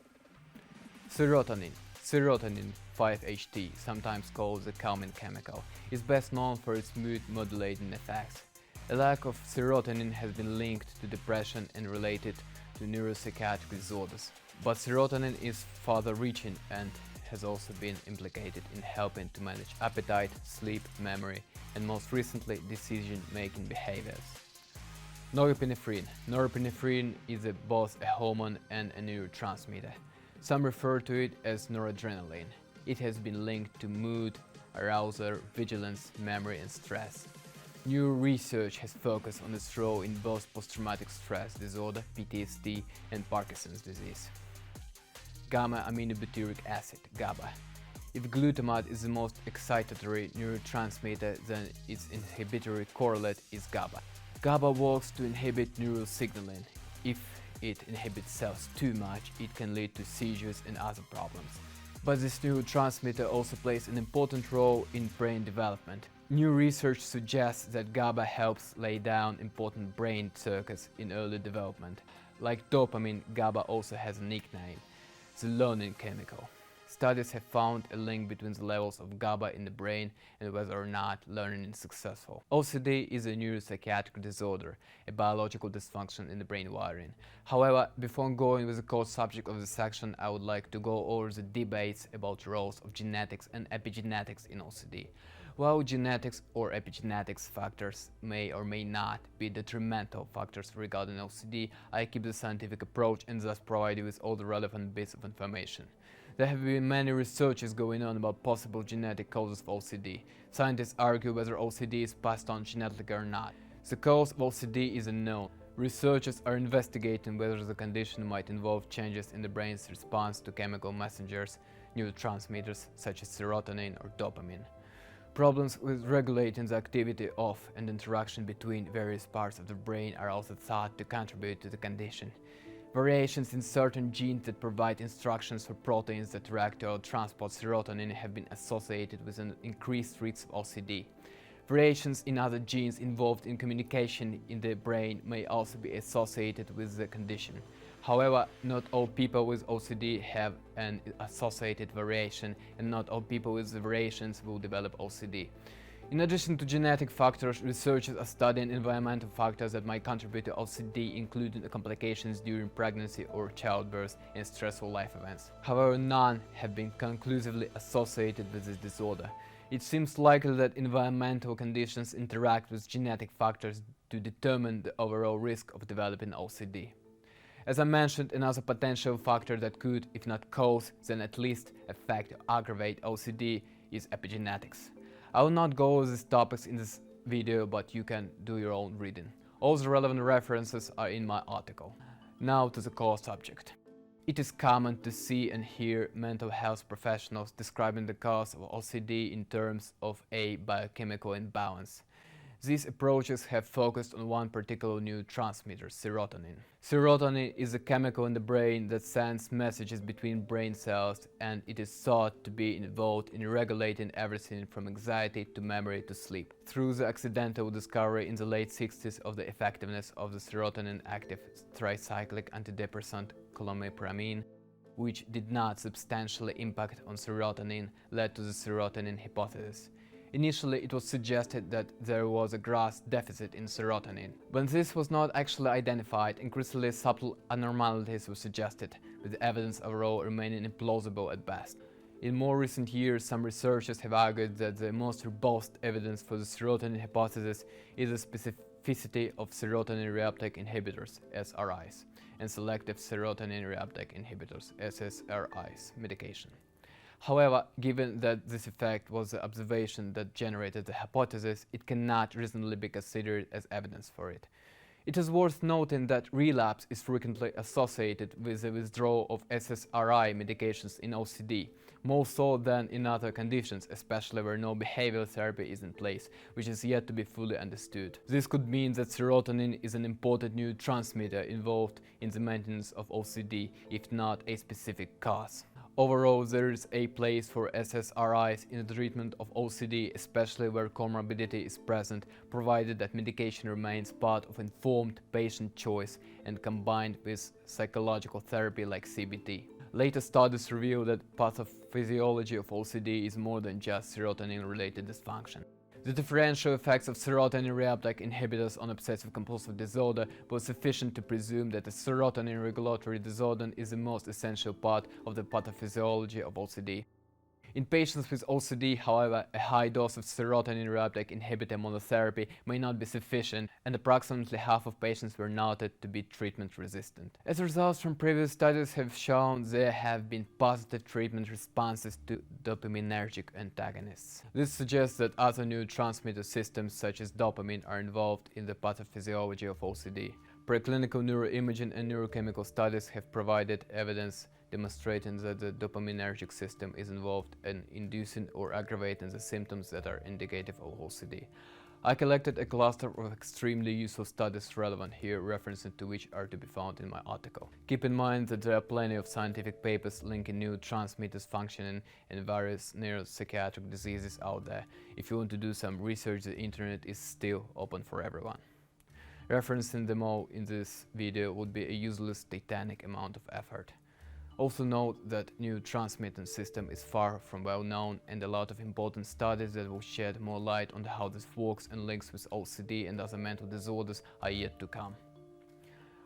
Serotonin. Serotonin, 5-HT, sometimes called the calming chemical, is best known for its mood-modulating effects. A lack of serotonin has been linked to depression and related to neuropsychiatric disorders. But serotonin is farther-reaching and has also been implicated in helping to manage appetite, sleep, memory, and most recently, decision-making behaviors. Norepinephrine. Norepinephrine is both a hormone and a neurotransmitter. Some refer to it as noradrenaline. It has been linked to mood, arousal, vigilance, memory, and stress. New research has focused on its role in both post-traumatic stress disorder, PTSD, and Parkinson's disease. Gamma-aminobutyric acid, GABA. If glutamate is the most excitatory neurotransmitter, then its inhibitory correlate is GABA. GABA works to inhibit neural signaling. If it inhibits cells too much, it can lead to seizures and other problems. But this neurotransmitter also plays an important role in brain development. New research suggests that GABA helps lay down important brain circuits in early development. Like dopamine, GABA also has a nickname: the learning chemical. studies have found a link between the levels of GABA in the brain and whether or not learning is successful. OCD is a neuropsychiatric disorder, a biological dysfunction in the brain wiring. However, before going with the core subject of this section, I would like to go over the debates about the roles of genetics and epigenetics in OCD. While genetics or epigenetics factors may or may not be detrimental factors regarding OCD, I keep the scientific approach and thus provide you with all the relevant bits of information. There have been many researches going on about possible genetic causes of OCD. Scientists argue whether OCD is passed on genetically or not. The cause of OCD is unknown. Researchers are investigating whether the condition might involve changes in the brain's response to chemical messengers, neurotransmitters such as serotonin or dopamine. Problems with regulating the activity of and interaction between various parts of the brain are also thought to contribute to the condition. Variations in certain genes that provide instructions for proteins that react or transport serotonin have been associated with an increased risk of OCD. Variations in other genes involved in communication in the brain may also be associated with the condition. However, not all people with OCD have an associated variation, and not all people with the variations will develop OCD. In addition to genetic factors, researchers are studying environmental factors that might contribute to OCD, including complications during pregnancy or childbirth and stressful life events. However, none have been conclusively associated with this disorder. It seems likely that environmental conditions interact with genetic factors to determine the overall risk of developing OCD. As I mentioned, another potential factor that could, if not cause, then at least affect or aggravate OCD is epigenetics. I will not go over these topics in this video, but you can do your own reading. All the relevant references are in my article. Now to the core subject. It is common to see and hear mental health professionals describing the cause of OCD in terms of a biochemical imbalance. These approaches have focused on one particular neurotransmitter, serotonin. Serotonin is a chemical in the brain that sends messages between brain cells, and it is thought to be involved in regulating everything from anxiety to memory to sleep. Through the accidental discovery in the late 60s of the effectiveness of the serotonin-active tricyclic antidepressant clomipramine, which did not substantially impact on serotonin, led to the serotonin hypothesis. Initially, it was suggested that there was a gross deficit in serotonin. When this was not actually identified, increasingly subtle abnormalities were suggested, with evidence overall remaining implausible at best. In more recent years, some researchers have argued that the most robust evidence for the serotonin hypothesis is the specificity of serotonin reuptake inhibitors, SRIs, and selective serotonin reuptake inhibitors, SSRIs, medication. However, given that this effect was the observation that generated the hypothesis, it cannot reasonably be considered as evidence for it. It is worth noting that relapse is frequently associated with the withdrawal of SSRI medications in OCD, more so than in other conditions, especially where no behavioral therapy is in place, which is yet to be fully understood. This could mean that serotonin is an important neurotransmitter involved in the maintenance of OCD, if not a specific cause. Overall, there is a place for SSRIs in the treatment of OCD, especially where comorbidity is present, provided that medication remains part of informed patient choice and combined with psychological therapy like CBT. Later studies reveal that pathophysiology of OCD is more than just serotonin-related dysfunction. The differential effects of serotonin reuptake inhibitors on obsessive compulsive disorder were sufficient to presume that a serotonin regulatory disorder is the most essential part of the pathophysiology of OCD. In patients with OCD, however, a high dose of serotonin reuptake inhibitor monotherapy may not be sufficient, and approximately half of patients were noted to be treatment resistant. As results from previous studies have shown, there have been positive treatment responses to dopaminergic antagonists. This suggests that other neurotransmitter systems such as dopamine are involved in the pathophysiology of OCD. Preclinical neuroimaging and neurochemical studies have provided evidence demonstrating that the dopaminergic system is involved in inducing or aggravating the symptoms that are indicative of OCD. I collected a cluster of extremely useful studies relevant here, references to which are to be found in my article. Keep in mind that there are plenty of scientific papers linking neurotransmitters functioning in various neuropsychiatric diseases out there. If you want to do some research, the internet is still open for everyone. Referencing them all in this video would be a useless titanic amount of effort. Also note that neurotransmitting system is far from well known, and a lot of important studies that will shed more light on how this works and links with OCD and other mental disorders are yet to come.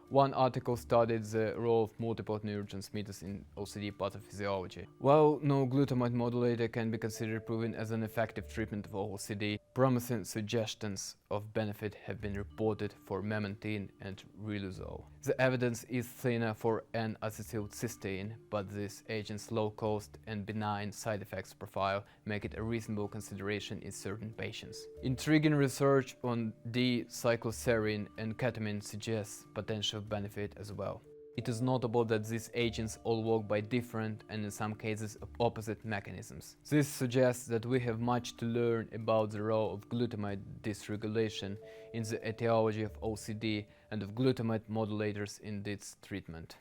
One article studied the role of multiple neurotransmitters in OCD pathophysiology. While no glutamate modulator can be considered proven as an effective treatment of OCD, promising suggestions of benefit have been reported for memantine and riluzole. The evidence is thinner for N-acetylcysteine, but this agent's low-cost and benign side effects profile make it a reasonable consideration in certain patients. Intriguing research on D-cycloserine and ketamine suggests potential benefit as well. It is notable that these agents all work by different and in some cases opposite mechanisms. This suggests that we have much to learn about the role of glutamate dysregulation in the etiology of OCD and of glutamate modulators in its treatment.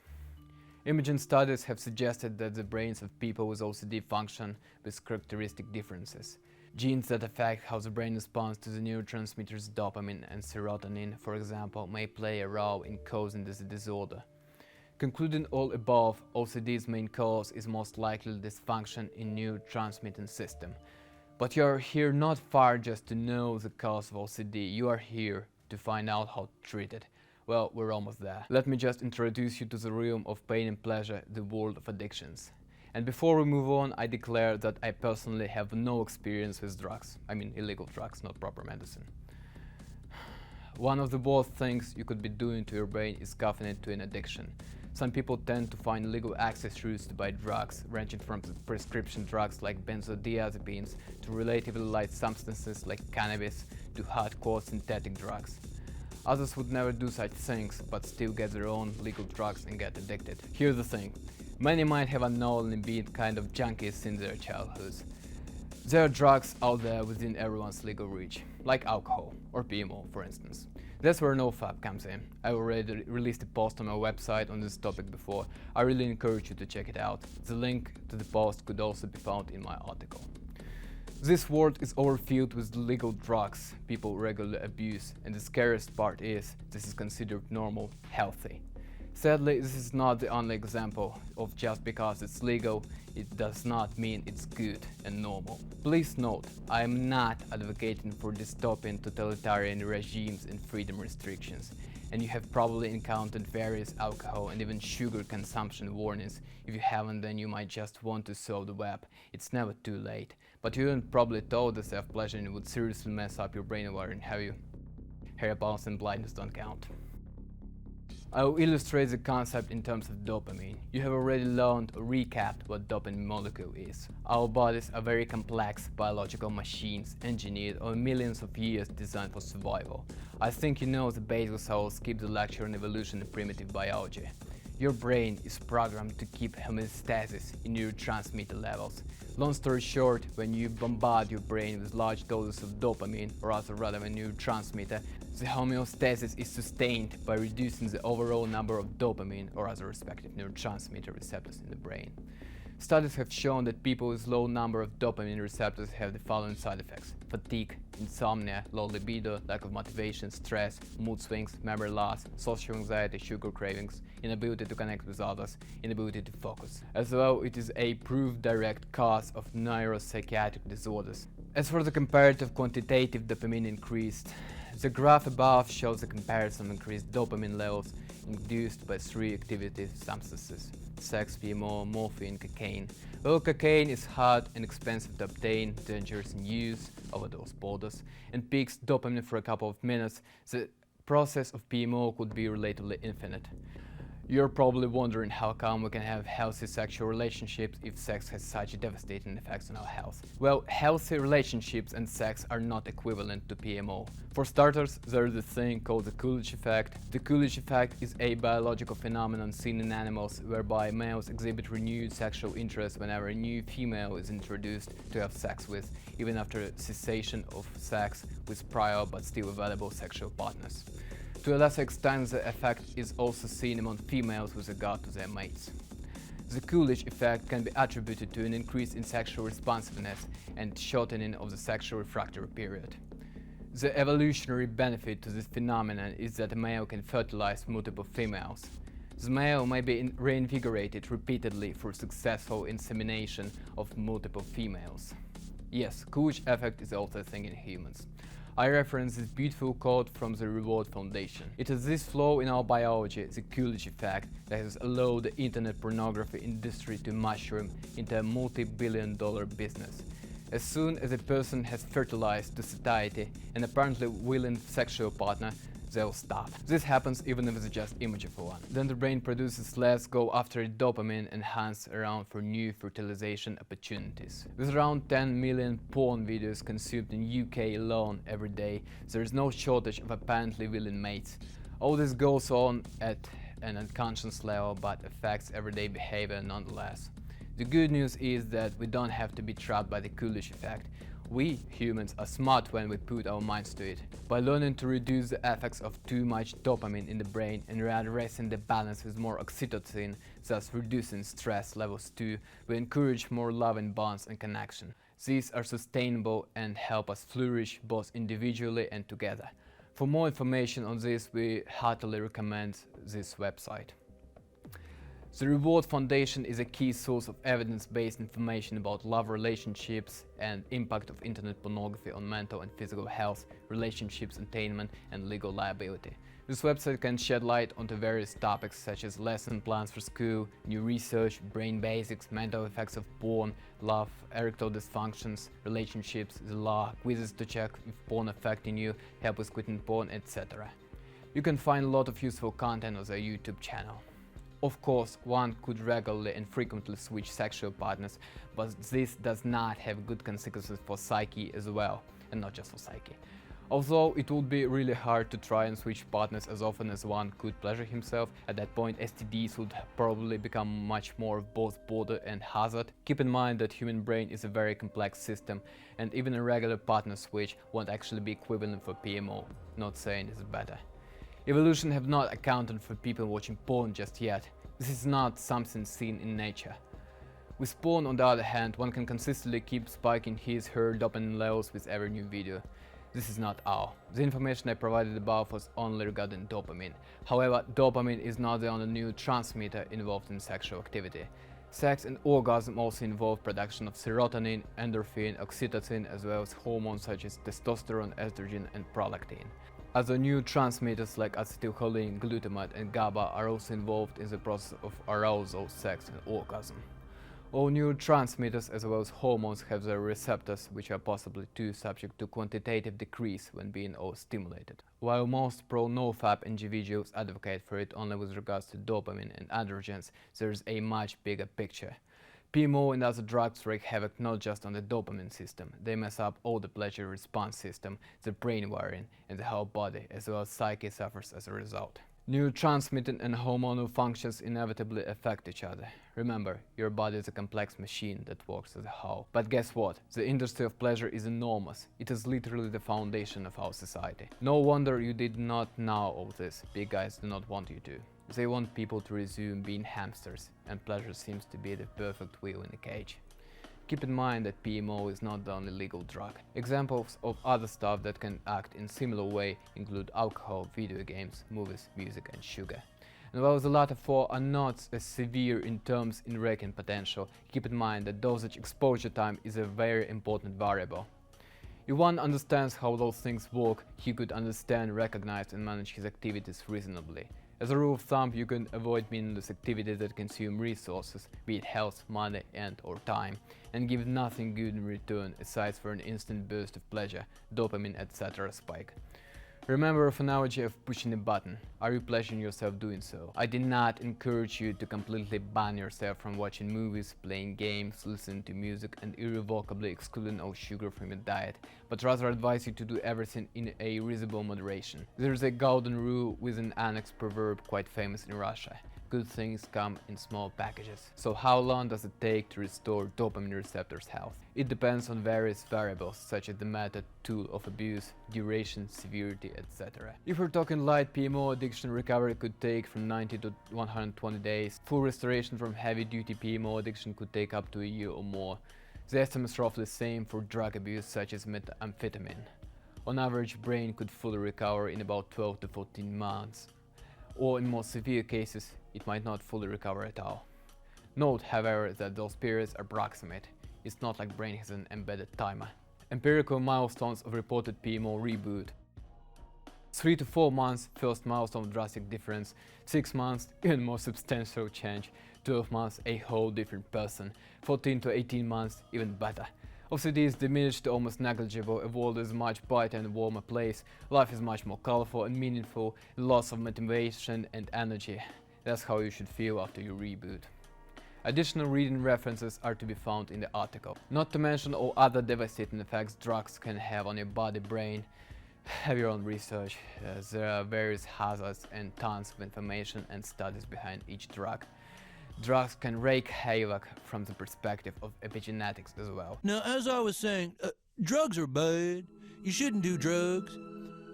Imaging studies have suggested that the brains of people with OCD function with characteristic differences. Genes that affect how the brain responds to the neurotransmitters dopamine and serotonin, for example, may play a role in causing this disorder. Concluding all above, OCD's main cause is most likely dysfunction in neurotransmitting system. But you are here not far just to know the cause of OCD, you are here to find out how to treat it. Well, we're almost there. Let me just introduce you to the realm of pain and pleasure, the world of addictions. And before we move on, I declare that I personally have no experience with drugs. I mean illegal drugs, not proper medicine. One of the worst things you could be doing to your brain is coughing it to an addiction. Some people tend to find legal access routes to buy drugs, ranging from prescription drugs like benzodiazepines to relatively light substances like cannabis to hardcore synthetic drugs. Others would never do such things, but still get their own legal drugs and get addicted. Here's the thing. Many might have unknowingly been kind of junkies in their childhoods. There are drugs out there within everyone's legal reach, like alcohol, or PMO for instance. That's where NoFap comes in. I already released a post on my website on this topic before. I really encourage you to check it out. The link to the post could also be found in my article. This world is overfilled with legal drugs people regularly abuse, and the scariest part is this is considered normal, healthy. Sadly, this is not the only example of just because it's legal, it does not mean it's good and normal. Please note, I am not advocating for dystopian totalitarian regimes and freedom restrictions, and you have probably encountered various alcohol and even sugar consumption warnings. If you haven't, then you might just want to surf the web. It's never too late. But you haven't probably thought the self-pleasure would seriously mess up your brain wiring, have you? Hair balls and blindness don't count. I will illustrate the concept in terms of dopamine. You have already learned or recapped what dopamine molecule is. Our bodies are very complex biological machines engineered over millions of years designed for survival. I think you know the basics, so I'll skip the lecture on evolution and primitive biology. Your brain is programmed to keep homeostasis in neurotransmitter levels. Long story short, when you bombard your brain with large doses of dopamine or other relevant neurotransmitter, the homeostasis is sustained by reducing the overall number of dopamine or other respective neurotransmitter receptors in the brain. Studies have shown that people with low number of dopamine receptors have the following side effects: fatigue, insomnia, low libido, lack of motivation, stress, mood swings, memory loss, social anxiety, sugar cravings, inability to connect with others, inability to focus. As well, it is a proved direct cause of neuropsychiatric disorders. As for the comparative quantitative dopamine increased, the graph above shows the comparison of increased dopamine levels induced by three active substances: sex, PMO, morphine, cocaine. While cocaine is hard and expensive to obtain, dangerous in use, overdose borders, and peaks dopamine for a couple of minutes, the process of PMO could be relatively infinite. You're probably wondering how come we can have healthy sexual relationships if sex has such devastating effects on our health. Well, healthy relationships and sex are not equivalent to PMO. For starters, there's the thing called the Coolidge effect. The Coolidge effect is a biological phenomenon seen in animals whereby males exhibit renewed sexual interest whenever a new female is introduced to have sex with, even after cessation of sex with prior but still available sexual partners. To a lesser extent, the effect is also seen among females with regard to their mates. The Coolidge effect can be attributed to an increase in sexual responsiveness and shortening of the sexual refractory period. The evolutionary benefit to this phenomenon is that a male can fertilize multiple females. The male may be reinvigorated repeatedly through successful insemination of multiple females. Yes, coolidge effect is also a thing in humans. I reference this beautiful quote from the Reward Foundation. It is this flaw in our biology, the coolidge effect, that has allowed the internet pornography industry to mushroom into a multi-billion-dollar business. As soon as a person has fertilized the satiety and apparently willing sexual partner, they'll stop. This happens even if it's just immature for one. Then the brain produces less go after dopamine and hunts around for new fertilization opportunities. With around 10 million porn videos consumed in UK alone every day, there is no shortage of apparently willing mates. All this goes on at an unconscious level but affects everyday behavior nonetheless. The good news is that we don't have to be trapped by the coolidge effect. We humans are smart when we put our minds to it. By learning to reduce the effects of too much dopamine in the brain and readdressing the balance with more oxytocin, thus reducing stress levels too, we encourage more loving bonds and connection. These are sustainable and help us flourish both individually and together. For more information on this, we heartily recommend this website. The Reward Foundation is a key source of evidence-based information about love relationships and impact of internet pornography on mental and physical health, relationships, attainment, and legal liability. This website can shed light onto various topics such as lesson plans for school, new research, brain basics, mental effects of porn, love, erectile dysfunctions, relationships, the law, quizzes to check if porn affecting you, help with quitting porn, etc. You can find a lot of useful content on their YouTube channel. Of course, one could regularly and frequently switch sexual partners, but this does not have good consequences for psyche as well, and not just for psyche. Although it would be really hard to try and switch partners as often as one could pleasure himself, at that point STDs would probably become much more of both bother and hazard. Keep in mind that human brain is a very complex system, and even a regular partner switch won't actually be equivalent for PMO, not saying it's better. Evolution have not accounted for people watching porn just yet. This is not something seen in nature. With porn, on the other hand, one can consistently keep spiking his/her dopamine levels with every new video. This is not all. The information I provided above was only regarding dopamine. However, dopamine is not the only neurotransmitter involved in sexual activity. Sex and orgasm also involve production of serotonin, endorphin, oxytocin, as well as hormones such as testosterone, estrogen, and prolactin. Other neurotransmitters like acetylcholine, glutamate, and GABA are also involved in the process of arousal, sex, and orgasm. All neurotransmitters as well as hormones have their receptors, which are possibly too subject to quantitative decrease when being overstimulated. While most pro-nofap individuals advocate for it only with regards to dopamine and androgens, there is a much bigger picture. PMO and other drugs wreak havoc not just on the dopamine system, they mess up all the pleasure response system, the brain wiring, and the whole body, as well as psyche suffers as a result. Neurotransmitting and hormonal functions inevitably affect each other. Remember, your body is a complex machine that works as a whole. But guess what? The industry of pleasure is enormous. It is literally the foundation of our society. No wonder you did not know all this. Big guys do not want you to. They want people to resume being hamsters, and pleasure seems to be the perfect wheel in a cage. Keep in mind that PMO is not the only legal drug. Examples of other stuff that can act in similar way include alcohol, video games, movies, music, and sugar. And while the latter four are not as severe in terms in wrecking potential, keep in mind that dosage exposure time is a very important variable. If one understands how those things work, he could understand, recognize, and manage his activities reasonably. As a rule of thumb, you can avoid meaningless activities that consume resources, be it health, money, and/or time, and give nothing good in return aside for an instant burst of pleasure, dopamine, etc. spike. Remember the analogy of pushing a button. Are you pleasuring yourself doing so? I did not encourage you to completely ban yourself from watching movies, playing games, listening to music, and irrevocably excluding all sugar from your diet, but rather advise you to do everything in a reasonable moderation. There is a golden rule with an annex proverb quite famous in Russia. Good things come in small packages. So how long does it take to restore dopamine receptors' health? It depends on various variables such as the method, tool of abuse, duration, severity, etc. If we're talking light PMO addiction, recovery could take from 90 to 120 days. Full restoration from heavy-duty PMO addiction could take up to a year or more. The estimate is roughly the same for drug abuse such as methamphetamine. On average, brain could fully recover in about 12 to 14 months. Or in more severe cases, it might not fully recover at all. Note, however, that those periods are approximate. It's not like brain has an embedded timer. Empirical milestones of reported PMO reboot: 3 to 4 months, first milestone drastic difference; 6 months, even more substantial change; 12 months, a whole different person; 14 to 18 months, even better. OCD is diminished to almost negligible, a world is much brighter and warmer place, life is much more colorful and meaningful, loss of motivation and energy. That's how you should feel after you reboot. Additional reading references are to be found in the article. Not to mention all other devastating effects drugs can have on your body, brain. Have your own research, as there are various hazards and tons of information and studies behind each drug. Drugs can wreak havoc from the perspective of epigenetics as well. Now, as I was saying, drugs are bad. You shouldn't do drugs.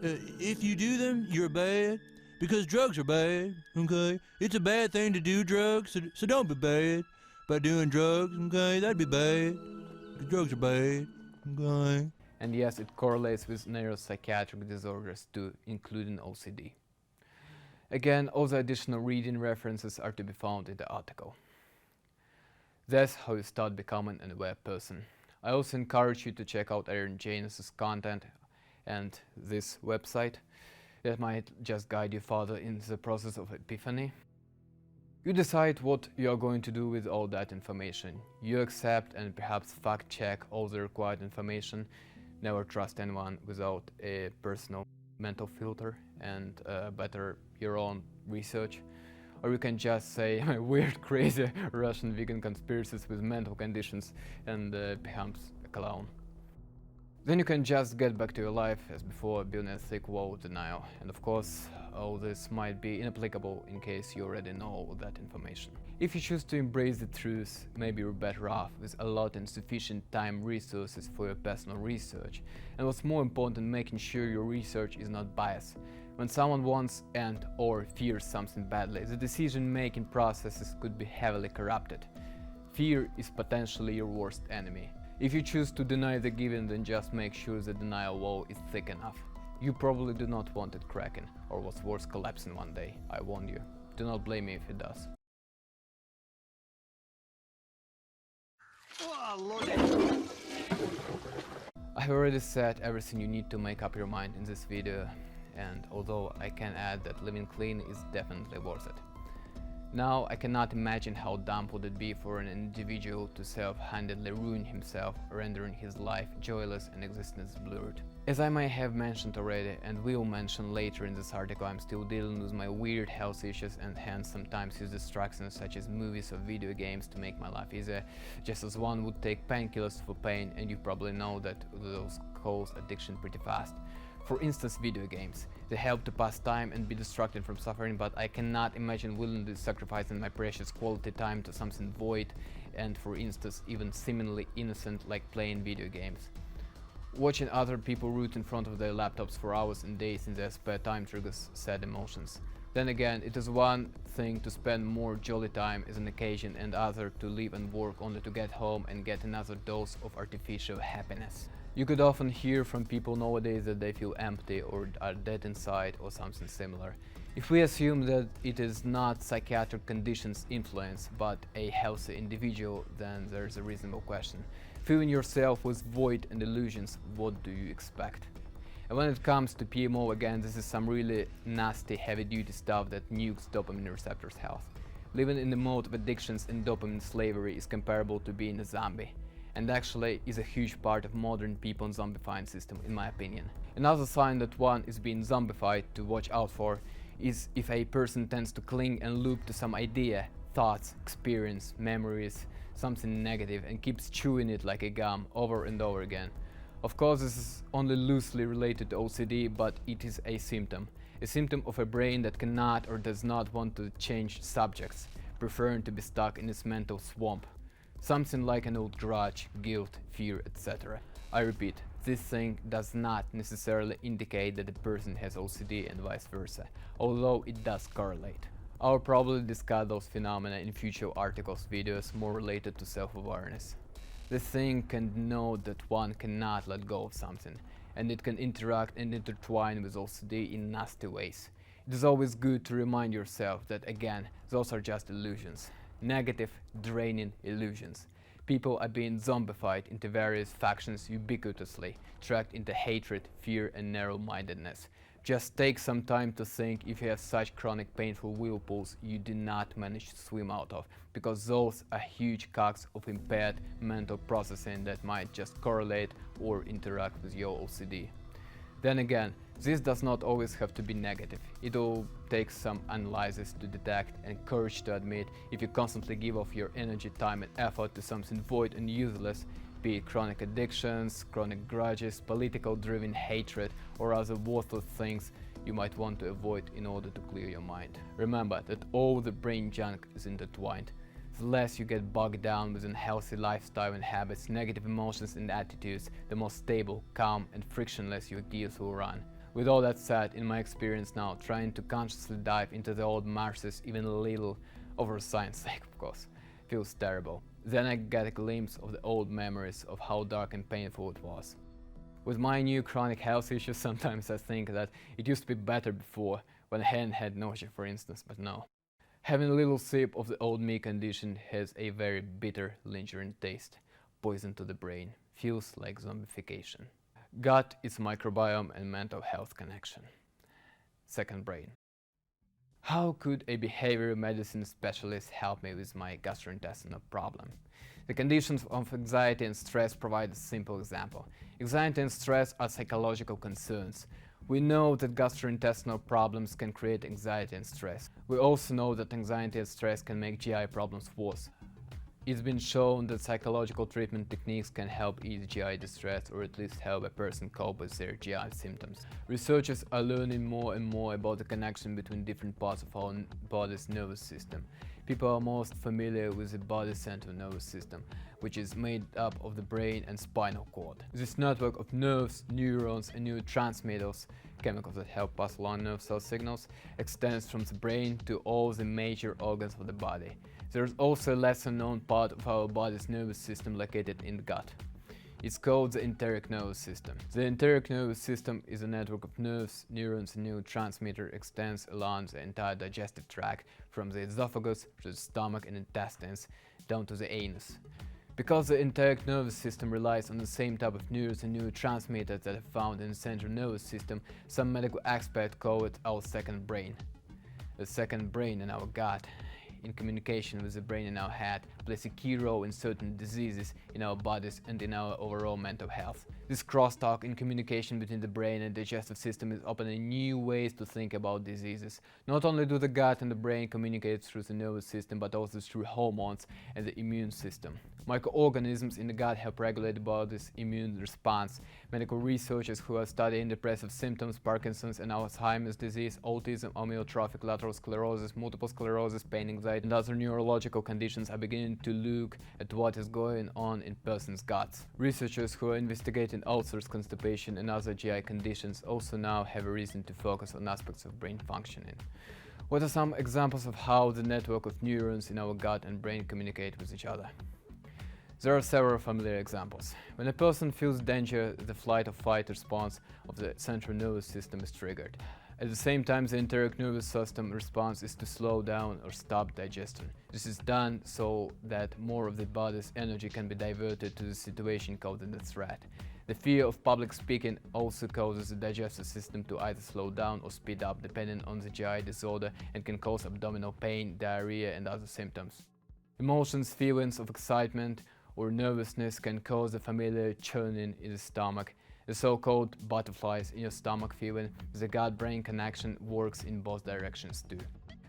If you do them, you're bad. Because drugs are bad, okay? It's a bad thing to do drugs, so don't be bad by doing drugs, okay? That'd be bad. Drugs are bad, okay? And yes, it correlates with neuropsychiatric disorders too, including OCD. Again, all the additional reading references are to be found in the article. That's how you start becoming an aware person. I also encourage you to check out Aaron Janus's content and this website that might just guide you further in the process of epiphany. You decide what you are going to do with all that information. You accept and perhaps fact check all the required information. Never trust anyone without a personal mental filter and better your own research. Or you can just say weird, crazy Russian vegan conspiracies with mental conditions and becomes a clown. Then you can just get back to your life as before, building a thick wall of denial. And of course, all this might be inapplicable in case you already know all that information. If you choose to embrace the truth, maybe you're better off with a lot and sufficient time resources for your personal research. And what's more important, making sure your research is not biased. When someone wants and or fears something badly, the decision-making processes could be heavily corrupted. Fear is potentially your worst enemy. If you choose to deny the given, then just make sure the denial wall is thick enough. You probably do not want it cracking, or what's worse, collapsing one day. I warn you. Do not blame me if it does. I've already said everything you need to make up your mind in this video, and although I can add that living clean is definitely worth it. Now, I cannot imagine how dumb would it be for an individual to self-handedly ruin himself, rendering his life joyless and existence blurred. As I may have mentioned already, and will mention later in this article, I'm still dealing with my weird health issues and hence sometimes use distractions such as movies or video games to make my life easier, just as one would take painkillers for pain, and you probably know that those cause addiction pretty fast. For instance, video games. They help to pass time and be distracted from suffering, but I cannot imagine willingly sacrificing my precious quality time to something void and, for instance, even seemingly innocent like playing video games. Watching other people root in front of their laptops for hours and days in their spare time triggers sad emotions. Then again, it is one thing to spend more jolly time as an occasion and other to live and work only to get home and get another dose of artificial happiness. You could often hear from people nowadays that they feel empty or are dead inside or something similar. If we assume that it is not psychiatric conditions influence but a healthy individual, then there's a reasonable question. Filling yourself with void and illusions, what do you expect? And when it comes to PMO, again, this is some really nasty heavy-duty stuff that nukes dopamine receptors' health. Living in the mode of addictions and dopamine slavery is comparable to being a zombie, and actually is a huge part of modern people zombifying system, in my opinion. Another sign that one is being zombified to watch out for is if a person tends to cling and loop to some idea, thoughts, experience, memories, something negative, and keeps chewing it like a gum over and over again. Of course, this is only loosely related to OCD, but it is a symptom of a brain that cannot or does not want to change subjects, preferring to be stuck in its mental swamp. Something like an old grudge, guilt, fear, etc. I repeat, this thing does not necessarily indicate that the person has OCD and vice versa, although it does correlate. I'll probably discuss those phenomena in future articles, videos more related to self-awareness. This thing can know that one cannot let go of something, and it can interact and intertwine with OCD in nasty ways. It is always good to remind yourself that, again, those are just illusions. Negative, draining illusions. People are being zombified into various factions ubiquitously, tracked into hatred, fear and narrow-mindedness. Just take some time to think if you have such chronic painful whirlpools you do not manage to swim out of, because those are huge cogs of impaired mental processing that might just correlate or interact with your OCD. Then again, this does not always have to be negative. It all takes some analysis to detect and courage to admit if you constantly give off your energy, time and effort to something void and useless, be it chronic addictions, chronic grudges, political-driven hatred or other worthless things you might want to avoid in order to clear your mind. Remember that all the brain junk is intertwined. The less you get bogged down with unhealthy lifestyle and habits, negative emotions and attitudes, the more stable, calm and frictionless your gears will run. With all that said, in my experience now, trying to consciously dive into the old marshes even a little, over science sake of course, feels terrible. Then I get a glimpse of the old memories of how dark and painful it was. With my new chronic health issues, sometimes I think that it used to be better before, when I hadn't had nausea for instance, but no. Having a little sip of the old me condition has a very bitter, lingering taste. Poison to the brain. Feels like zombification. Gut is microbiome and mental health connection. Second brain. How could a behavioral medicine specialist help me with my gastrointestinal problem? The conditions of anxiety and stress provide a simple example. Anxiety and stress are psychological concerns. We know that gastrointestinal problems can create anxiety and stress. We also know that anxiety and stress can make GI problems worse. It's been shown that psychological treatment techniques can help ease GI distress or at least help a person cope with their GI symptoms. Researchers are learning more and more about the connection between different parts of our body's nervous system. People are most familiar with the body central nervous system, which is made up of the brain and spinal cord. This network of nerves, neurons and neurotransmitters, chemicals that help pass along nerve cell signals, extends from the brain to all the major organs of the body. There is also a lesser known part of our body's nervous system located in the gut. It's called the enteric nervous system. The enteric nervous system is a network of nerves, neurons and neurotransmitter extends along the entire digestive tract from the esophagus to the stomach and intestines down to the anus. Because the enteric nervous system relies on the same type of neurons and neurotransmitters that are found in the central nervous system, some medical experts call it our second brain. The second brain in our gut, in communication with the brain in our head, plays a key role in certain diseases in our bodies and in our overall mental health. This crosstalk in communication between the brain and digestive system is opening new ways to think about diseases. Not only do the gut and the brain communicate through the nervous system, but also through hormones and the immune system. Microorganisms in the gut help regulate the body's immune response. Medical researchers who are studying depressive symptoms, Parkinson's and Alzheimer's disease, autism, amyotrophic lateral sclerosis, multiple sclerosis, pain, anxiety and other neurological conditions are beginning to look at what is going on in person's guts. Researchers who are investigating ulcers, constipation and other GI conditions also now have a reason to focus on aspects of brain functioning. What are some examples of how the network of neurons in our gut and brain communicate with each other? There are several familiar examples. When a person feels danger, the flight or fight response of the central nervous system is triggered. At the same time, the enteric nervous system response is to slow down or stop digestion. This is done so that more of the body's energy can be diverted to the situation caused in the threat. The fear of public speaking also causes the digestive system to either slow down or speed up depending on the GI disorder and can cause abdominal pain, diarrhea and other symptoms. Emotions, feelings of excitement or nervousness can cause a familiar churning in the stomach. The so-called butterflies in your stomach feeling, the gut-brain connection works in both directions too.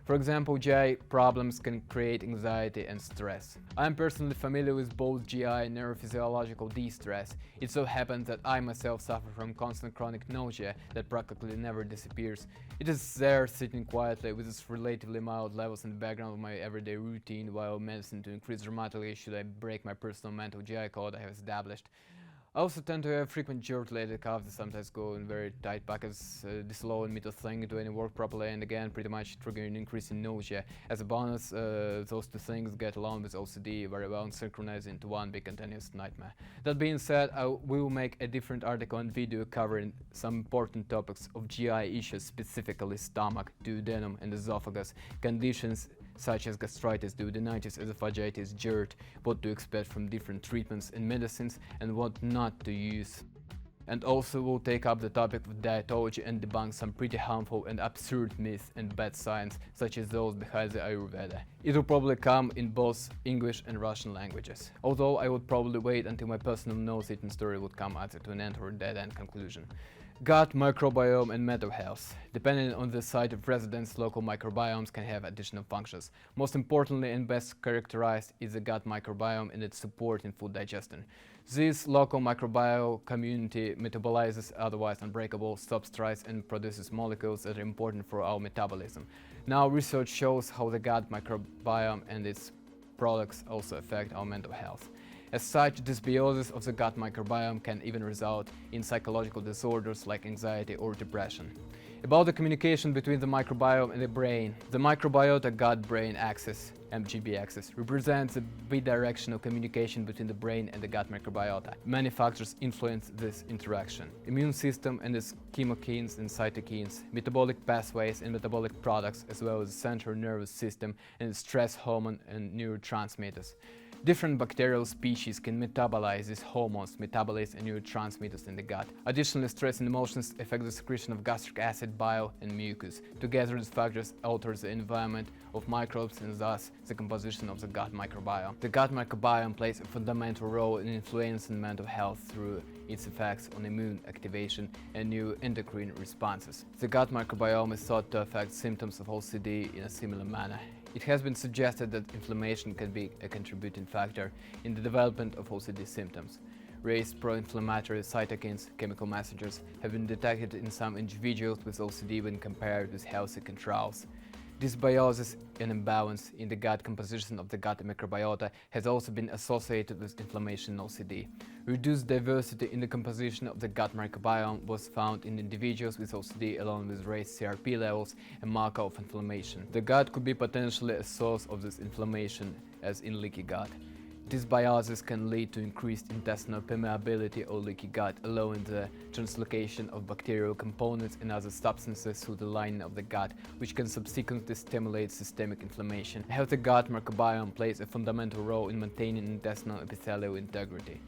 For example, GI problems can create anxiety and stress. I am personally familiar with both GI and neurophysiological distress. It so happens that I myself suffer from constant chronic nausea that practically never disappears. It is there sitting quietly with its relatively mild levels in the background of my everyday routine while medicine to increase dramatically should I break my personal mental GI code I have established. I also tend to have frequent jerk-related coughs that sometimes go in very tight pockets, disallowing me to think, do any work properly, and again pretty much triggering an increase in nausea. As a bonus, those two things get along with OCD very well and synchronize into one big continuous nightmare. That being said, we will make a different article and video covering some important topics of GI issues, specifically stomach, duodenum and esophagus, conditions such as gastritis, duodenitis, esophagitis, GERD, what to expect from different treatments and medicines, and what not to use. And also we'll take up the topic of dietology and debunk some pretty harmful and absurd myths and bad science, such as those behind the Ayurveda. It will probably come in both English and Russian languages, although I would probably wait until my personal nose-eating story would come either to an end or a dead-end conclusion. Gut microbiome and mental health. Depending on the site of residence, local microbiomes can have additional functions. Most importantly and best characterized is the gut microbiome and its support in food digestion. This local microbiome community metabolizes otherwise unbreakable substrates and produces molecules that are important for our metabolism. Now research shows how the gut microbiome and its products also affect our mental health. As such, dysbiosis of the gut microbiome can even result in psychological disorders like anxiety or depression. About the communication between the microbiome and the brain, the microbiota gut-brain axis, MGB axis, represents a bidirectional communication between the brain and the gut microbiota. Many factors influence this interaction: immune system and its chemokines and cytokines, metabolic pathways and metabolic products, as well as the central nervous system and stress hormone and neurotransmitters. Different bacterial species can metabolize these hormones, metabolites and neurotransmitters in the gut. Additionally, stress and emotions affect the secretion of gastric acid, bile and mucus. Together, these factors alter the environment of microbes and thus the composition of the gut microbiome. The gut microbiome plays a fundamental role in influencing mental health through its effects on immune activation and neuroendocrine responses. The gut microbiome is thought to affect symptoms of OCD in a similar manner. It has been suggested that inflammation can be a contributing factor in the development of OCD symptoms. Raised pro-inflammatory cytokines, chemical messengers, have been detected in some individuals with OCD when compared with healthy controls. Dysbiosis and imbalance in the gut composition of the gut microbiota has also been associated with inflammation in OCD. Reduced diversity in the composition of the gut microbiome was found in individuals with OCD along with raised CRP levels, a marker of inflammation. The gut could be potentially a source of this inflammation, as in leaky gut. Dysbiosis can lead to increased intestinal permeability or leaky gut, allowing the translocation of bacterial components and other substances through the lining of the gut, which can subsequently stimulate systemic inflammation. A healthy gut microbiome plays a fundamental role in maintaining intestinal epithelial integrity.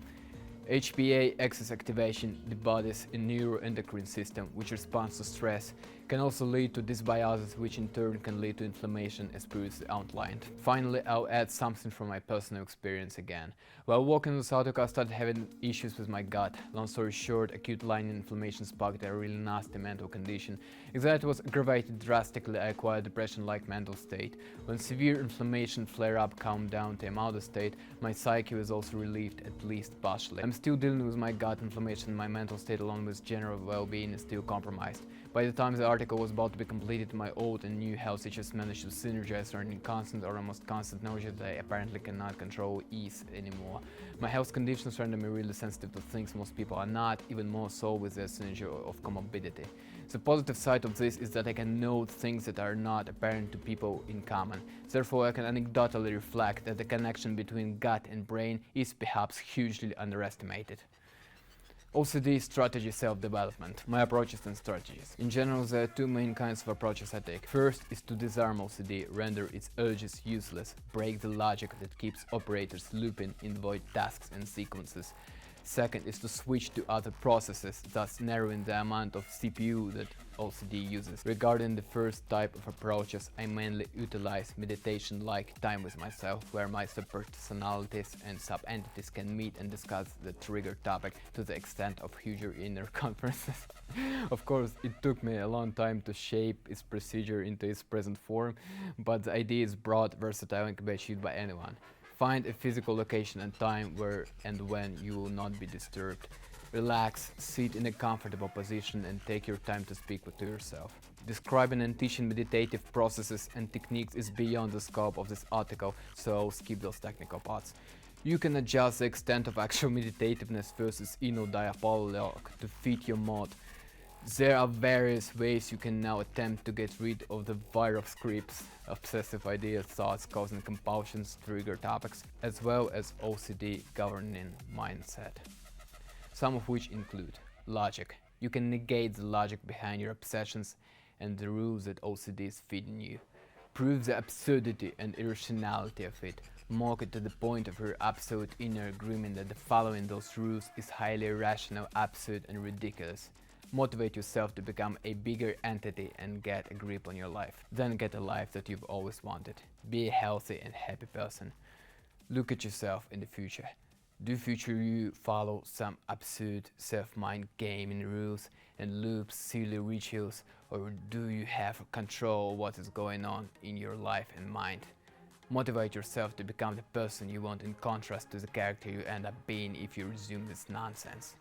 HPA axis activation, the body's neuroendocrine system, which responds to stress, can also lead to dysbiosis, which in turn can lead to inflammation, as previously outlined. Finally, I'll add something from my personal experience again. While walking this article, I started having issues with my gut. Long story short, acute lining inflammation sparked a really nasty mental condition. Anxiety was aggravated drastically. I acquired depression-like mental state. When severe inflammation flare-up calmed down to a milder state, my psyche was also relieved, at least partially. I'm still dealing with my gut inflammation. My mental state, along with general well-being, is still compromised. By the time the article was about to be completed, my old and new health just managed to synergize, running constant or almost constant nausea that I apparently cannot control ease anymore. My health conditions render me really sensitive to things most people are not, even more so with their synergy of comorbidity. The positive side of this is that I can note things that are not apparent to people in common. Therefore, I can anecdotally reflect that the connection between gut and brain is perhaps hugely underestimated. OCD strategy self-development. My approaches and strategies. In general, there are two main kinds of approaches I take. First is to disarm OCD, render its urges useless, break the logic that keeps operators looping in void tasks and sequences. Second is to switch to other processes, thus narrowing the amount of CPU that OCD uses. Regarding the first type of approaches, I mainly utilize meditation-like time with myself, where my subpersonalities and sub-entities can meet and discuss the trigger topic to the extent of huge inner conferences. Of course, it took me a long time to shape its procedure into its present form, but the idea is broad, versatile, and can be achieved by anyone. Find a physical location and time where and when you will not be disturbed. Relax, sit in a comfortable position and take your time to speak to yourself. Describing and teaching meditative processes and techniques is beyond the scope of this article, so I'll skip those technical parts. You can adjust the extent of actual meditativeness versus inner dialogue to fit your mod. There are various ways you can now attempt to get rid of the virus scripts, obsessive ideas, thoughts causing compulsions, trigger topics, as well as OCD governing mindset. Some of which include logic. You can negate the logic behind your obsessions and the rules that OCD is feeding you. Prove the absurdity and irrationality of it. Mock it to the point of your absolute inner agreement that the following those rules is highly irrational, absurd, and ridiculous. Motivate yourself to become a bigger entity and get a grip on your life. Then get a life that you've always wanted. Be a healthy and happy person. Look at yourself in the future. Do future you follow some absurd self-mind gaming rules and loops, silly rituals, or do you have control of what is going on in your life and mind? Motivate yourself to become the person you want in contrast to the character you end up being if you resume this nonsense.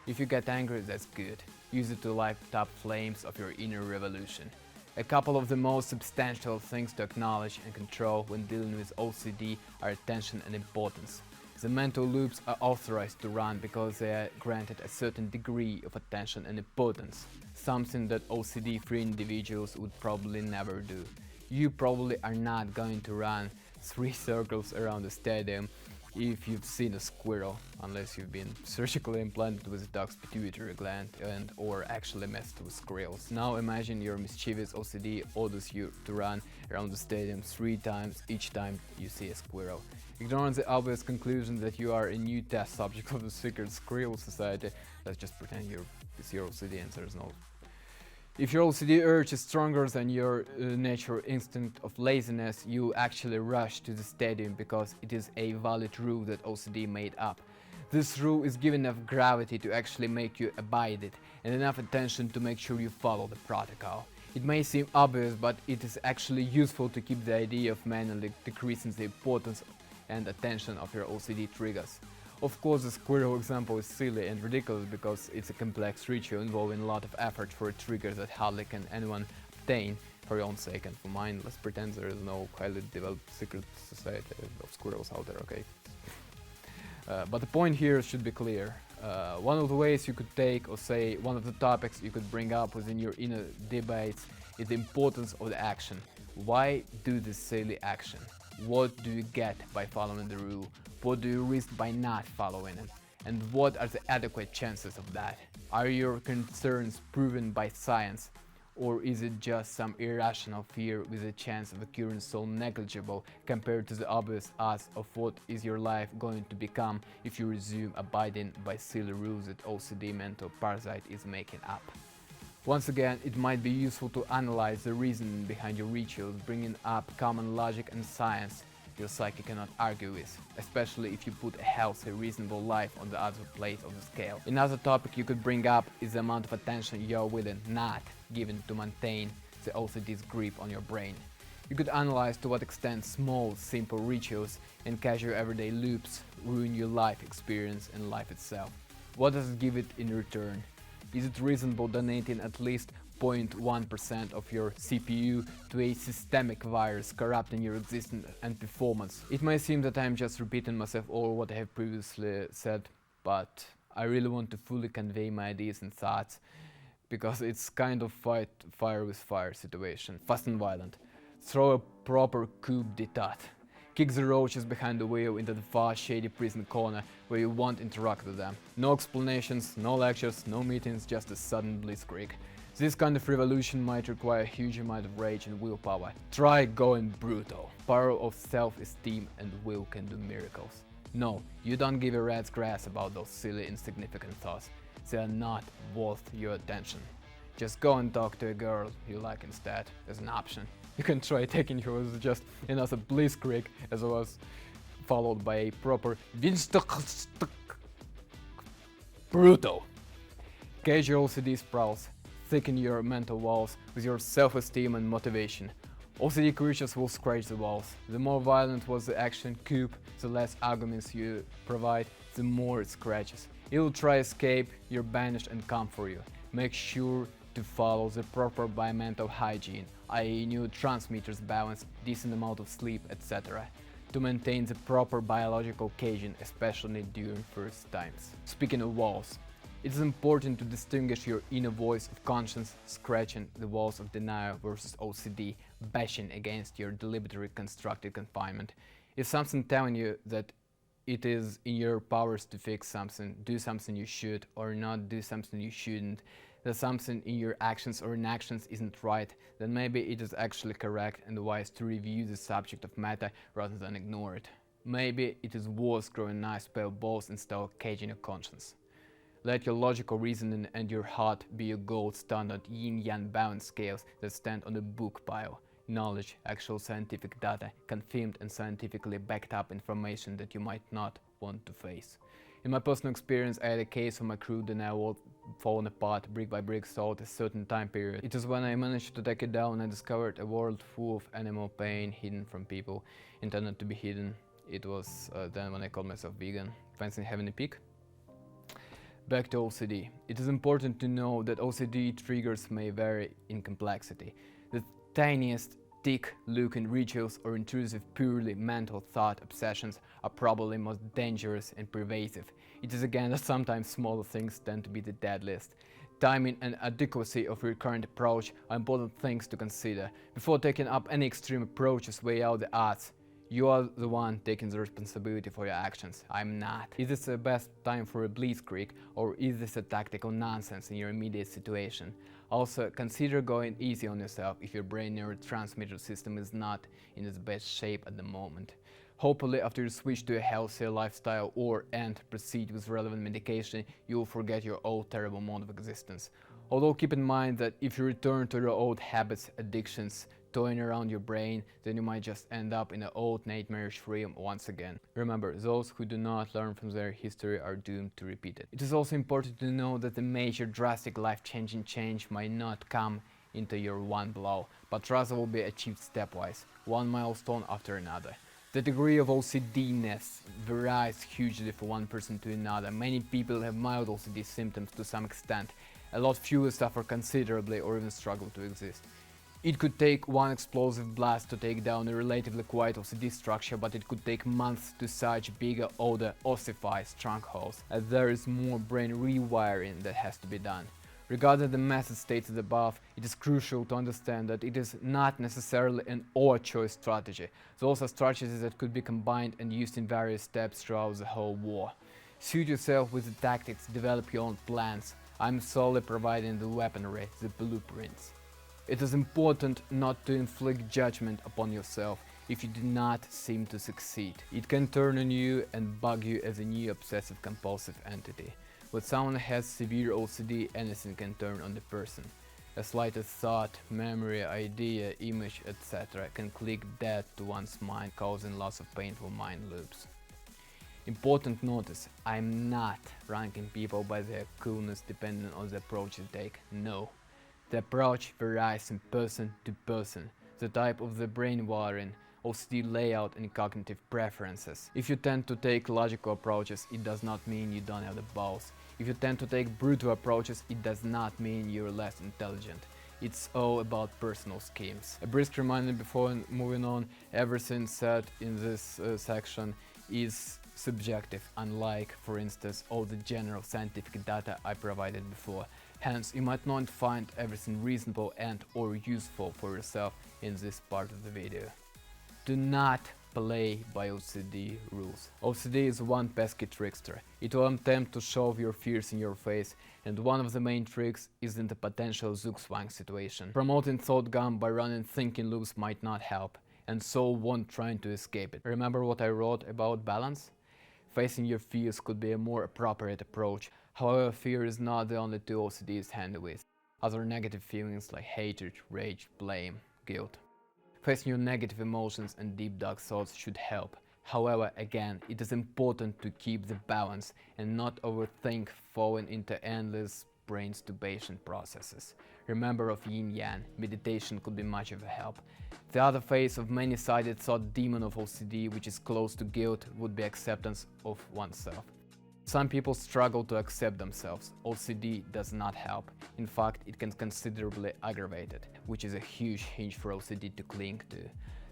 If you get angry, that's good. Use it to light up flames of your inner revolution. A couple of the most substantial things to acknowledge and control when dealing with OCD are attention and importance. The mental loops are authorized to run because they are granted a certain degree of attention and importance, something that OCD-free individuals would probably never do. You probably are not going to run 3 circles around the stadium if you've seen a squirrel, unless you've been surgically implanted with a dog's pituitary gland and or actually messed with squirrels. Now imagine your mischievous OCD orders you to run around the stadium 3 times each time you see a squirrel. Ignoring the obvious conclusion that you are a new test subject of the secret squirrel society, let's just pretend it's your OCD and there's no. If your OCD urge is stronger than your natural instinct of laziness, you actually rush to the stadium because it is a valid rule that OCD made up. This rule is given enough gravity to actually make you abide it, and enough attention to make sure you follow the protocol. It may seem obvious, but it is actually useful to keep the idea of manually decreasing the importance and attention of your OCD triggers. Of course, the squirrel example is silly and ridiculous because it's a complex ritual involving a lot of effort for a trigger that hardly can anyone obtain. For your own sake and for mine, let's pretend there is no highly developed secret society of squirrels out there, okay? But the point here should be clear. One of the ways you could take, or say, one of the topics you could bring up within your inner debates is the importance of the action. Why do this silly action? What do you get by following the rule? What do you risk by not following it? And what are the adequate chances of that? Are your concerns proven by science? Or is it just some irrational fear with a chance of occurring so negligible compared to the obvious odds of what is your life going to become if you resume abiding by silly rules that OCD mental parasite is making up? Once again, it might be useful to analyze the reasoning behind your rituals, bringing up common logic and science your psyche cannot argue with, especially if you put a healthy, reasonable life on the other plate of the scale. Another topic you could bring up is the amount of attention you are willing not given to maintain the OCD's grip on your brain. You could analyze to what extent small, simple rituals and casual everyday loops ruin your life experience and life itself. What does it give it in return? Is it reasonable donating at least 0.1% of your CPU to a systemic virus corrupting your existence and performance? It may seem that I am just repeating myself or what I have previously said, but I really want to fully convey my ideas and thoughts because it's kind of fight fire with fire situation, fast and violent. Throw a proper coup d'etat. Kick the roaches behind the wheel into the far shady prison corner where you won't interact with them. No explanations, no lectures, no meetings, just a sudden blitzkrieg. This kind of revolution might require a huge amount of rage and willpower. Try going brutal. Power of self-esteem and will can do miracles. No, you don't give a rat's grass about those silly insignificant thoughts. They are not worth your attention. Just go and talk to a girl you like instead, as an option. You can try taking her as just another blitzkrieg as well as followed by a proper brutal. Casual OCD sprouts. Thicken your mental walls with your self-esteem and motivation. OCD creatures will scratch the walls. The more violent was the action coup, the less arguments you provide, the more it scratches. It will try escape, you're banished and come for you. Make sure to follow the proper bimental hygiene, i.e. neurotransmitters balance, decent amount of sleep, etc. to maintain the proper biological cohesion, especially during first times. Speaking of walls, it is important to distinguish your inner voice of conscience scratching the walls of denial versus OCD bashing against your deliberately constructed confinement. If something telling you that it is in your powers to fix something, do something you should, or not do something you shouldn't, that something in your actions or inactions isn't right, then maybe it is actually correct and wise to review the subject of matter rather than ignore it. Maybe it is worth growing a nice pair of balls instead of caging your conscience. Let your logical reasoning and your heart be your gold standard yin-yang balance scales that stand on a book pile. Knowledge, actual scientific data, confirmed and scientifically backed up information that you might not want to face. In my personal experience, I had a case of my crew that now all fallen apart brick by brick throughout a certain time period. It was when I managed to take it down and discovered a world full of animal pain hidden from people, intended to be hidden. It was then when I called myself vegan. Fancy having a peek? Back to OCD. It is important to know that OCD triggers may vary in complexity. The tiniest tick-looking rituals or intrusive purely mental thought obsessions are probably most dangerous and pervasive. It is again that sometimes smaller things tend to be the deadliest. Timing and adequacy of your current approach are important things to consider. Before taking up any extreme approaches, weigh out the odds. You are the one taking the responsibility for your actions. I'm not. Is this the best time for a blitzkrieg, or is this a tactical nonsense in your immediate situation? Also, consider going easy on yourself if your brain neurotransmitter system is not in its best shape at the moment. Hopefully, after you switch to a healthier lifestyle and proceed with relevant medication, you will forget your old terrible mode of existence. Although keep in mind that if you return to your old habits, addictions, toying around your brain, then you might just end up in an old nightmarish realm once again. Remember, those who do not learn from their history are doomed to repeat it. It is also important to know that the major drastic life-changing change might not come into your one blow, but rather will be achieved stepwise, one milestone after another. The degree of OCD-ness varies hugely from one person to another. Many people have mild OCD symptoms to some extent. A lot fewer suffer considerably or even struggle to exist. It could take one explosive blast to take down a relatively quiet OCD structure, but it could take months to search bigger, older, ossified strongholds, as there is more brain rewiring that has to be done. Regarding the method stated above, it is crucial to understand that it is not necessarily an or-choice strategy. Those are strategies that could be combined and used in various steps throughout the whole war. Suit yourself with the tactics, develop your own plans. I'm solely providing the weaponry, the blueprints. It is important not to inflict judgment upon yourself if you do not seem to succeed. It can turn on you and bug you as a new obsessive compulsive entity. When someone has severe OCD, anything can turn on the person. A slightest thought, memory, idea, image, etc. can click dead to one's mind, causing lots of painful mind loops. Important notice, I'm not ranking people by their coolness depending on the approach they take. No. The approach varies from person to person, the type of the brain wiring, OCD layout and cognitive preferences. If you tend to take logical approaches, it does not mean you don't have the balls. If you tend to take brutal approaches, it does not mean you're less intelligent. It's all about personal schemes. A brisk reminder before moving on, everything said in this section is subjective, unlike, for instance, all the general scientific data I provided before. Hence, you might not find everything reasonable and/or useful for yourself in this part of the video. Do not play by OCD rules. OCD is one pesky trickster. It will attempt to shove your fears in your face, and one of the main tricks is in the potential zugzwang situation. Promoting thought gum by running thinking loops might not help, and so won't trying to escape it. Remember what I wrote about balance? Facing your fears could be a more appropriate approach. However, fear is not the only tool OCD is handy with. Other negative feelings like hatred, rage, blame, guilt. Facing your negative emotions and deep dark thoughts should help. However, again, it is important to keep the balance and not overthink falling into endless brain-stubation processes. Remember of yin-yang, meditation could be much of a help. The other face of many-sided thought demon of OCD, which is close to guilt, would be acceptance of oneself. Some people struggle to accept themselves. OCD does not help. In fact, it can considerably aggravate it, which is a huge hinge for OCD to cling to.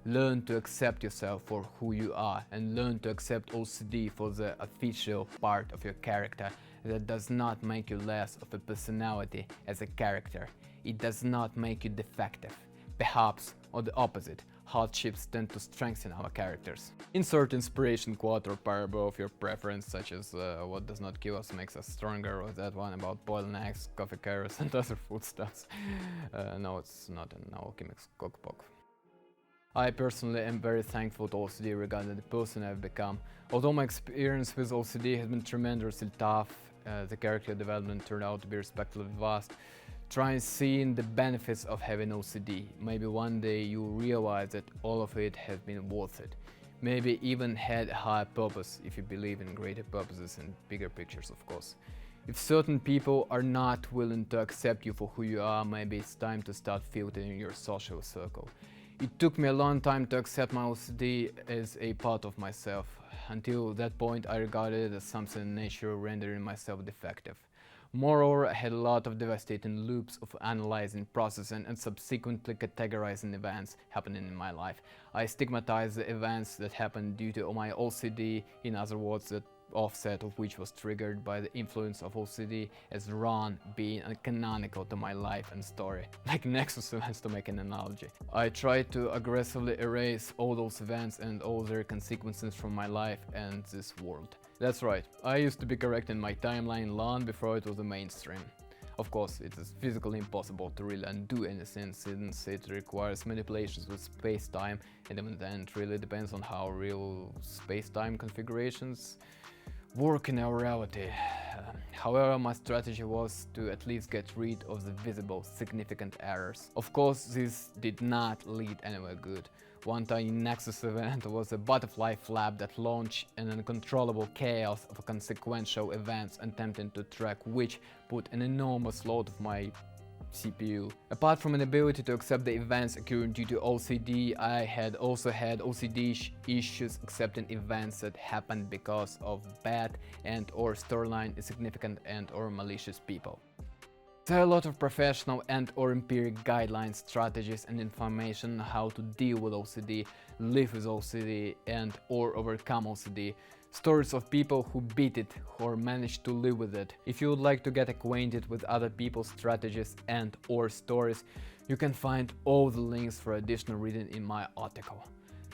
Learn to accept yourself for who you are, and learn to accept OCD for the official part of your character. That does not make you less of a personality as a character. It does not make you defective. Perhaps, or the opposite, hardships tend to strengthen our characters. Insert inspiration quote or parable of your preference, such as what does not kill us makes us stronger, or that one about boiled eggs, coffee carrots and other foodstuffs. No, it's not an alchemist's cookbook. I personally am very thankful to OCD regarding the person I've become. Although my experience with OCD has been tremendously tough, the character development turned out to be respectively vast. Try seeing the benefits of having OCD. Maybe one day you realize that all of it has been worth it. Maybe even had a higher purpose, if you believe in greater purposes and bigger pictures, of course. If certain people are not willing to accept you for who you are, maybe it's time to start filtering your social circle. It took me a long time to accept my OCD as a part of myself. Until that point, I regarded it as something in nature rendering myself defective. Moreover, I had a lot of devastating loops of analyzing, processing, and subsequently categorizing events happening in my life. I stigmatized the events that happened due to my OCD, in other words, the offset of which was triggered by the influence of OCD, as wrong, being uncanonical to my life and story, like Nexus events to make an analogy. I tried to aggressively erase all those events and all their consequences from my life and this world. That's right, I used to be correct in my timeline long before it was the mainstream. Of course, it is physically impossible to really undo anything, since it requires manipulations with space-time, and even then it really depends on how real space-time configurations work in our reality. However, my strategy was to at least get rid of the visible, significant errors. Of course, this did not lead anywhere good. One tiny Nexus event was a butterfly flap that launched an uncontrollable chaos of consequential events attempting to track, which put an enormous load of my CPU. Apart from an ability to accept the events occurring due to OCD, I had also had OCD issues accepting events that happened because of bad and or storyline insignificant and or malicious people. There are a lot of professional and or empiric guidelines, strategies and information on how to deal with OCD, live with OCD and or overcome OCD. Stories of people who beat it or managed to live with it. If you would like to get acquainted with other people's strategies and or stories, you can find all the links for additional reading in my article.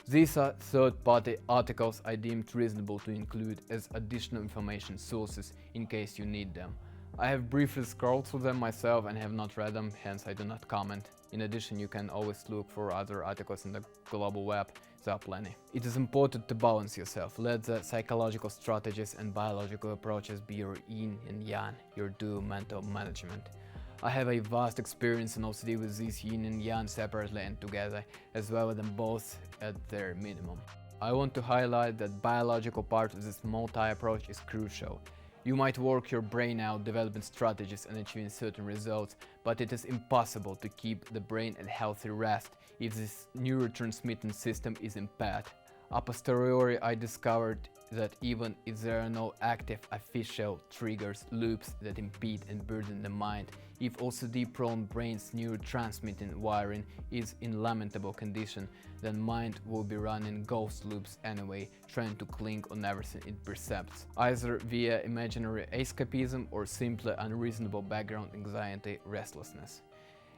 These are third-party articles I deemed reasonable to include as additional information sources in case you need them. I have briefly scrolled through them myself and have not read them, hence I do not comment. In addition, you can always look for other articles in the global web, there are plenty. It is important to balance yourself. Let the psychological strategies and biological approaches be your yin and yang, your dual mental management. I have a vast experience in OCD with these yin and yang separately and together, as well as them both at their minimum. I want to highlight that biological part of this multi-approach is crucial. You might work your brain out developing strategies and achieving certain results, but it is impossible to keep the brain at healthy rest if this neurotransmitting system is impaired. A posteriori, I discovered that even if there are no active official triggers, loops that impede and burden the mind, if OCD-prone brain's neurotransmitting wiring is in lamentable condition, then mind will be running ghost loops anyway, trying to cling on everything it perceives, either via imaginary escapism or simply unreasonable background anxiety, restlessness.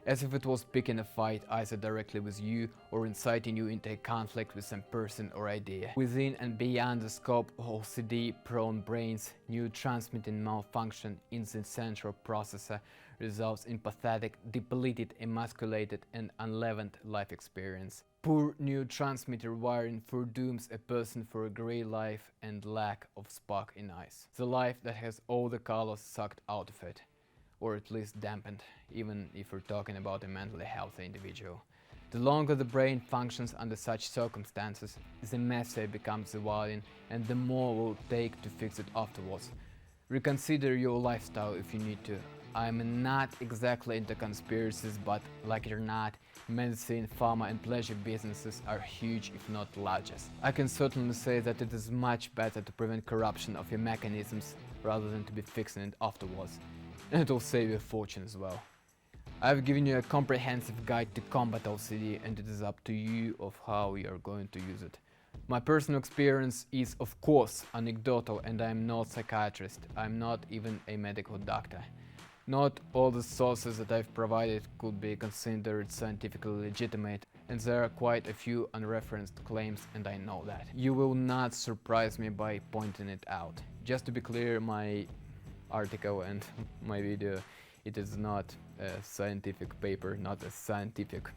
As if it was picking a fight either directly with you or inciting you into a conflict with some person or idea. Within and beyond the scope of OCD-prone brains, neurotransmitting malfunction in the central processor results in pathetic, depleted, emasculated and unleavened life experience. Poor neurotransmitter wiring foredooms a person for a grey life and lack of spark in eyes. The life that has all the colors sucked out of it, or at least dampened, even if we're talking about a mentally healthy individual. The longer the brain functions under such circumstances, the messier becomes the wiring and the more will take to fix it afterwards. Reconsider your lifestyle if you need to. I'm not exactly into conspiracies, but like it or not, medicine, pharma and pleasure businesses are huge, if not largest. I can certainly say that it is much better to prevent corruption of your mechanisms rather than to be fixing it afterwards. And it will save you a fortune as well. I've given you a comprehensive guide to combat OCD, and it is up to you of how you are going to use it. My personal experience is of course anecdotal, and I'm not a psychiatrist. I'm not even a medical doctor. Not all the sources that I've provided could be considered scientifically legitimate, and there are quite a few unreferenced claims, and I know that. You will not surprise me by pointing it out. Just to be clear, my article and my video, it is not a scientific paper, not a scientific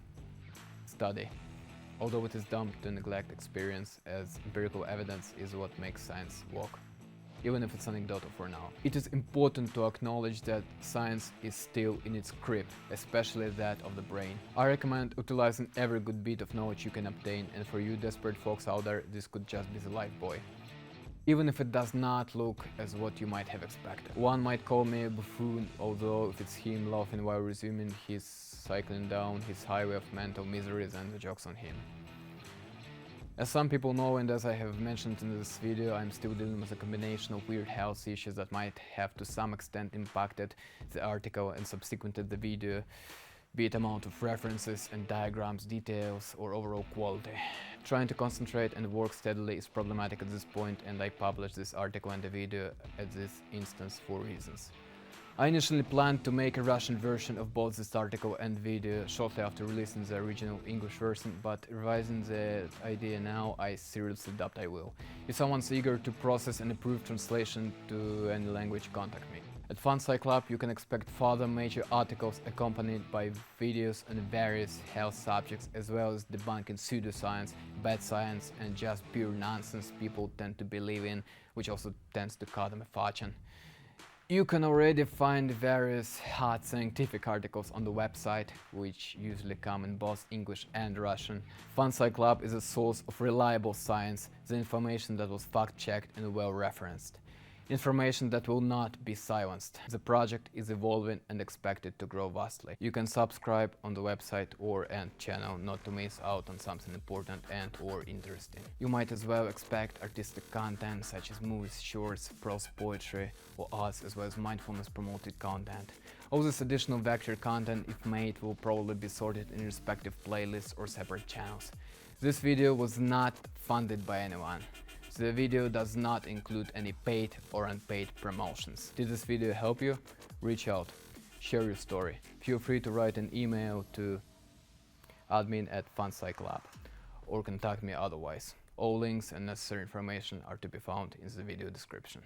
study. Although it is dumb to neglect experience, as empirical evidence is what makes science work, even if it's anecdotal for now. It is important to acknowledge that science is still in its grip, especially that of the brain. I recommend utilizing every good bit of knowledge you can obtain, and for you desperate folks out there, this could just be the life buoy. Even if it does not look as what you might have expected. One might call me a buffoon, although if it's him laughing while resuming his cycling down his highway of mental miseries, and the joke's on him. As some people know, and as I have mentioned in this video, I'm still dealing with a combination of weird health issues that might have to some extent impacted the article and subsequently the video, be it amount of references and diagrams, details, or overall quality. Trying to concentrate and work steadily is problematic at this point, and I published this article and the video at this instance for reasons. I initially planned to make a Russian version of both this article and video shortly after releasing the original English version, but revising the idea now, I seriously doubt I will. If someone's eager to process and approve translation to any language, contact me. At FunPsyClub you can expect further major articles accompanied by videos on various health subjects, as well as debunking pseudoscience, bad science, and just pure nonsense people tend to believe in, which also tends to cost them a fortune. You can already find various hot scientific articles on the website, which usually come in both English and Russian. FunPsyClub is a source of reliable science, the information that was fact-checked and well-referenced. Information that will not be silenced. The project is evolving and expected to grow vastly. You can subscribe on the website or and channel not to miss out on something important and or interesting. You might as well expect artistic content such as movies, shorts, prose poetry or arts, as well as mindfulness promoted content. All this additional vector content, if made, will probably be sorted in respective playlists or separate channels. This video was not funded by anyone. The video does not include any paid or unpaid promotions. Did this video help you? Reach out, share your story. Feel free to write an email to admin@FunPsyClub or contact me otherwise. All links and necessary information are to be found in the video description.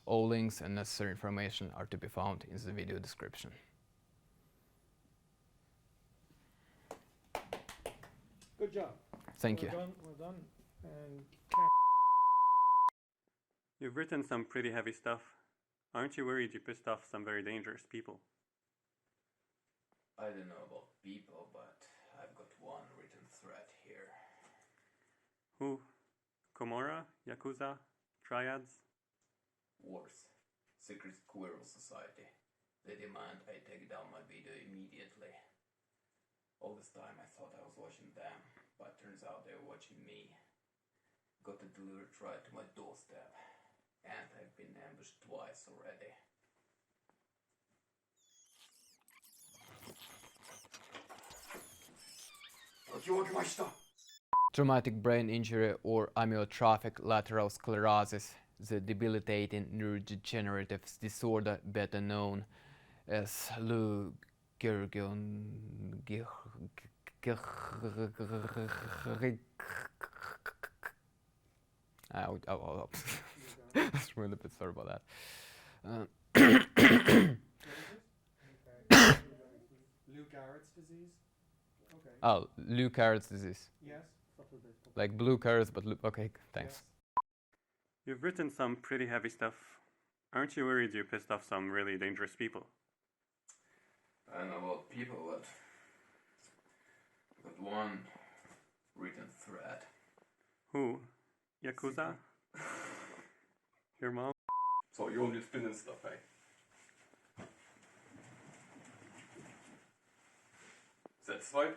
All links and necessary information are to be found in the video description. Good job. Thank you. Well done. And You've written some pretty heavy stuff. Aren't you worried you pissed off some very dangerous people? I don't know about people, but I've got one written threat here. Who? Komora? Yakuza? Triads? Worse. Secret Squirrel Society. They demand I take down my video immediately. All this time I thought I was watching them, but turns out they were watching me. Got it delivered right to my doorstep, and I've been ambushed twice already. Traumatic brain injury or amyotrophic lateral sclerosis, the debilitating neurodegenerative disorder better known as That's really a bit sorry about that. Lou Gehrig's disease? Okay. Oh, Lou Gehrig's disease. Yes? Like blue carrots, but okay, thanks. You've written some pretty heavy stuff. Aren't you worried you pissed off some really dangerous people? I don't know about people, but one written thread. Who? Yakuza? Your mom? So you only spinning stuff, eh? Satisfied?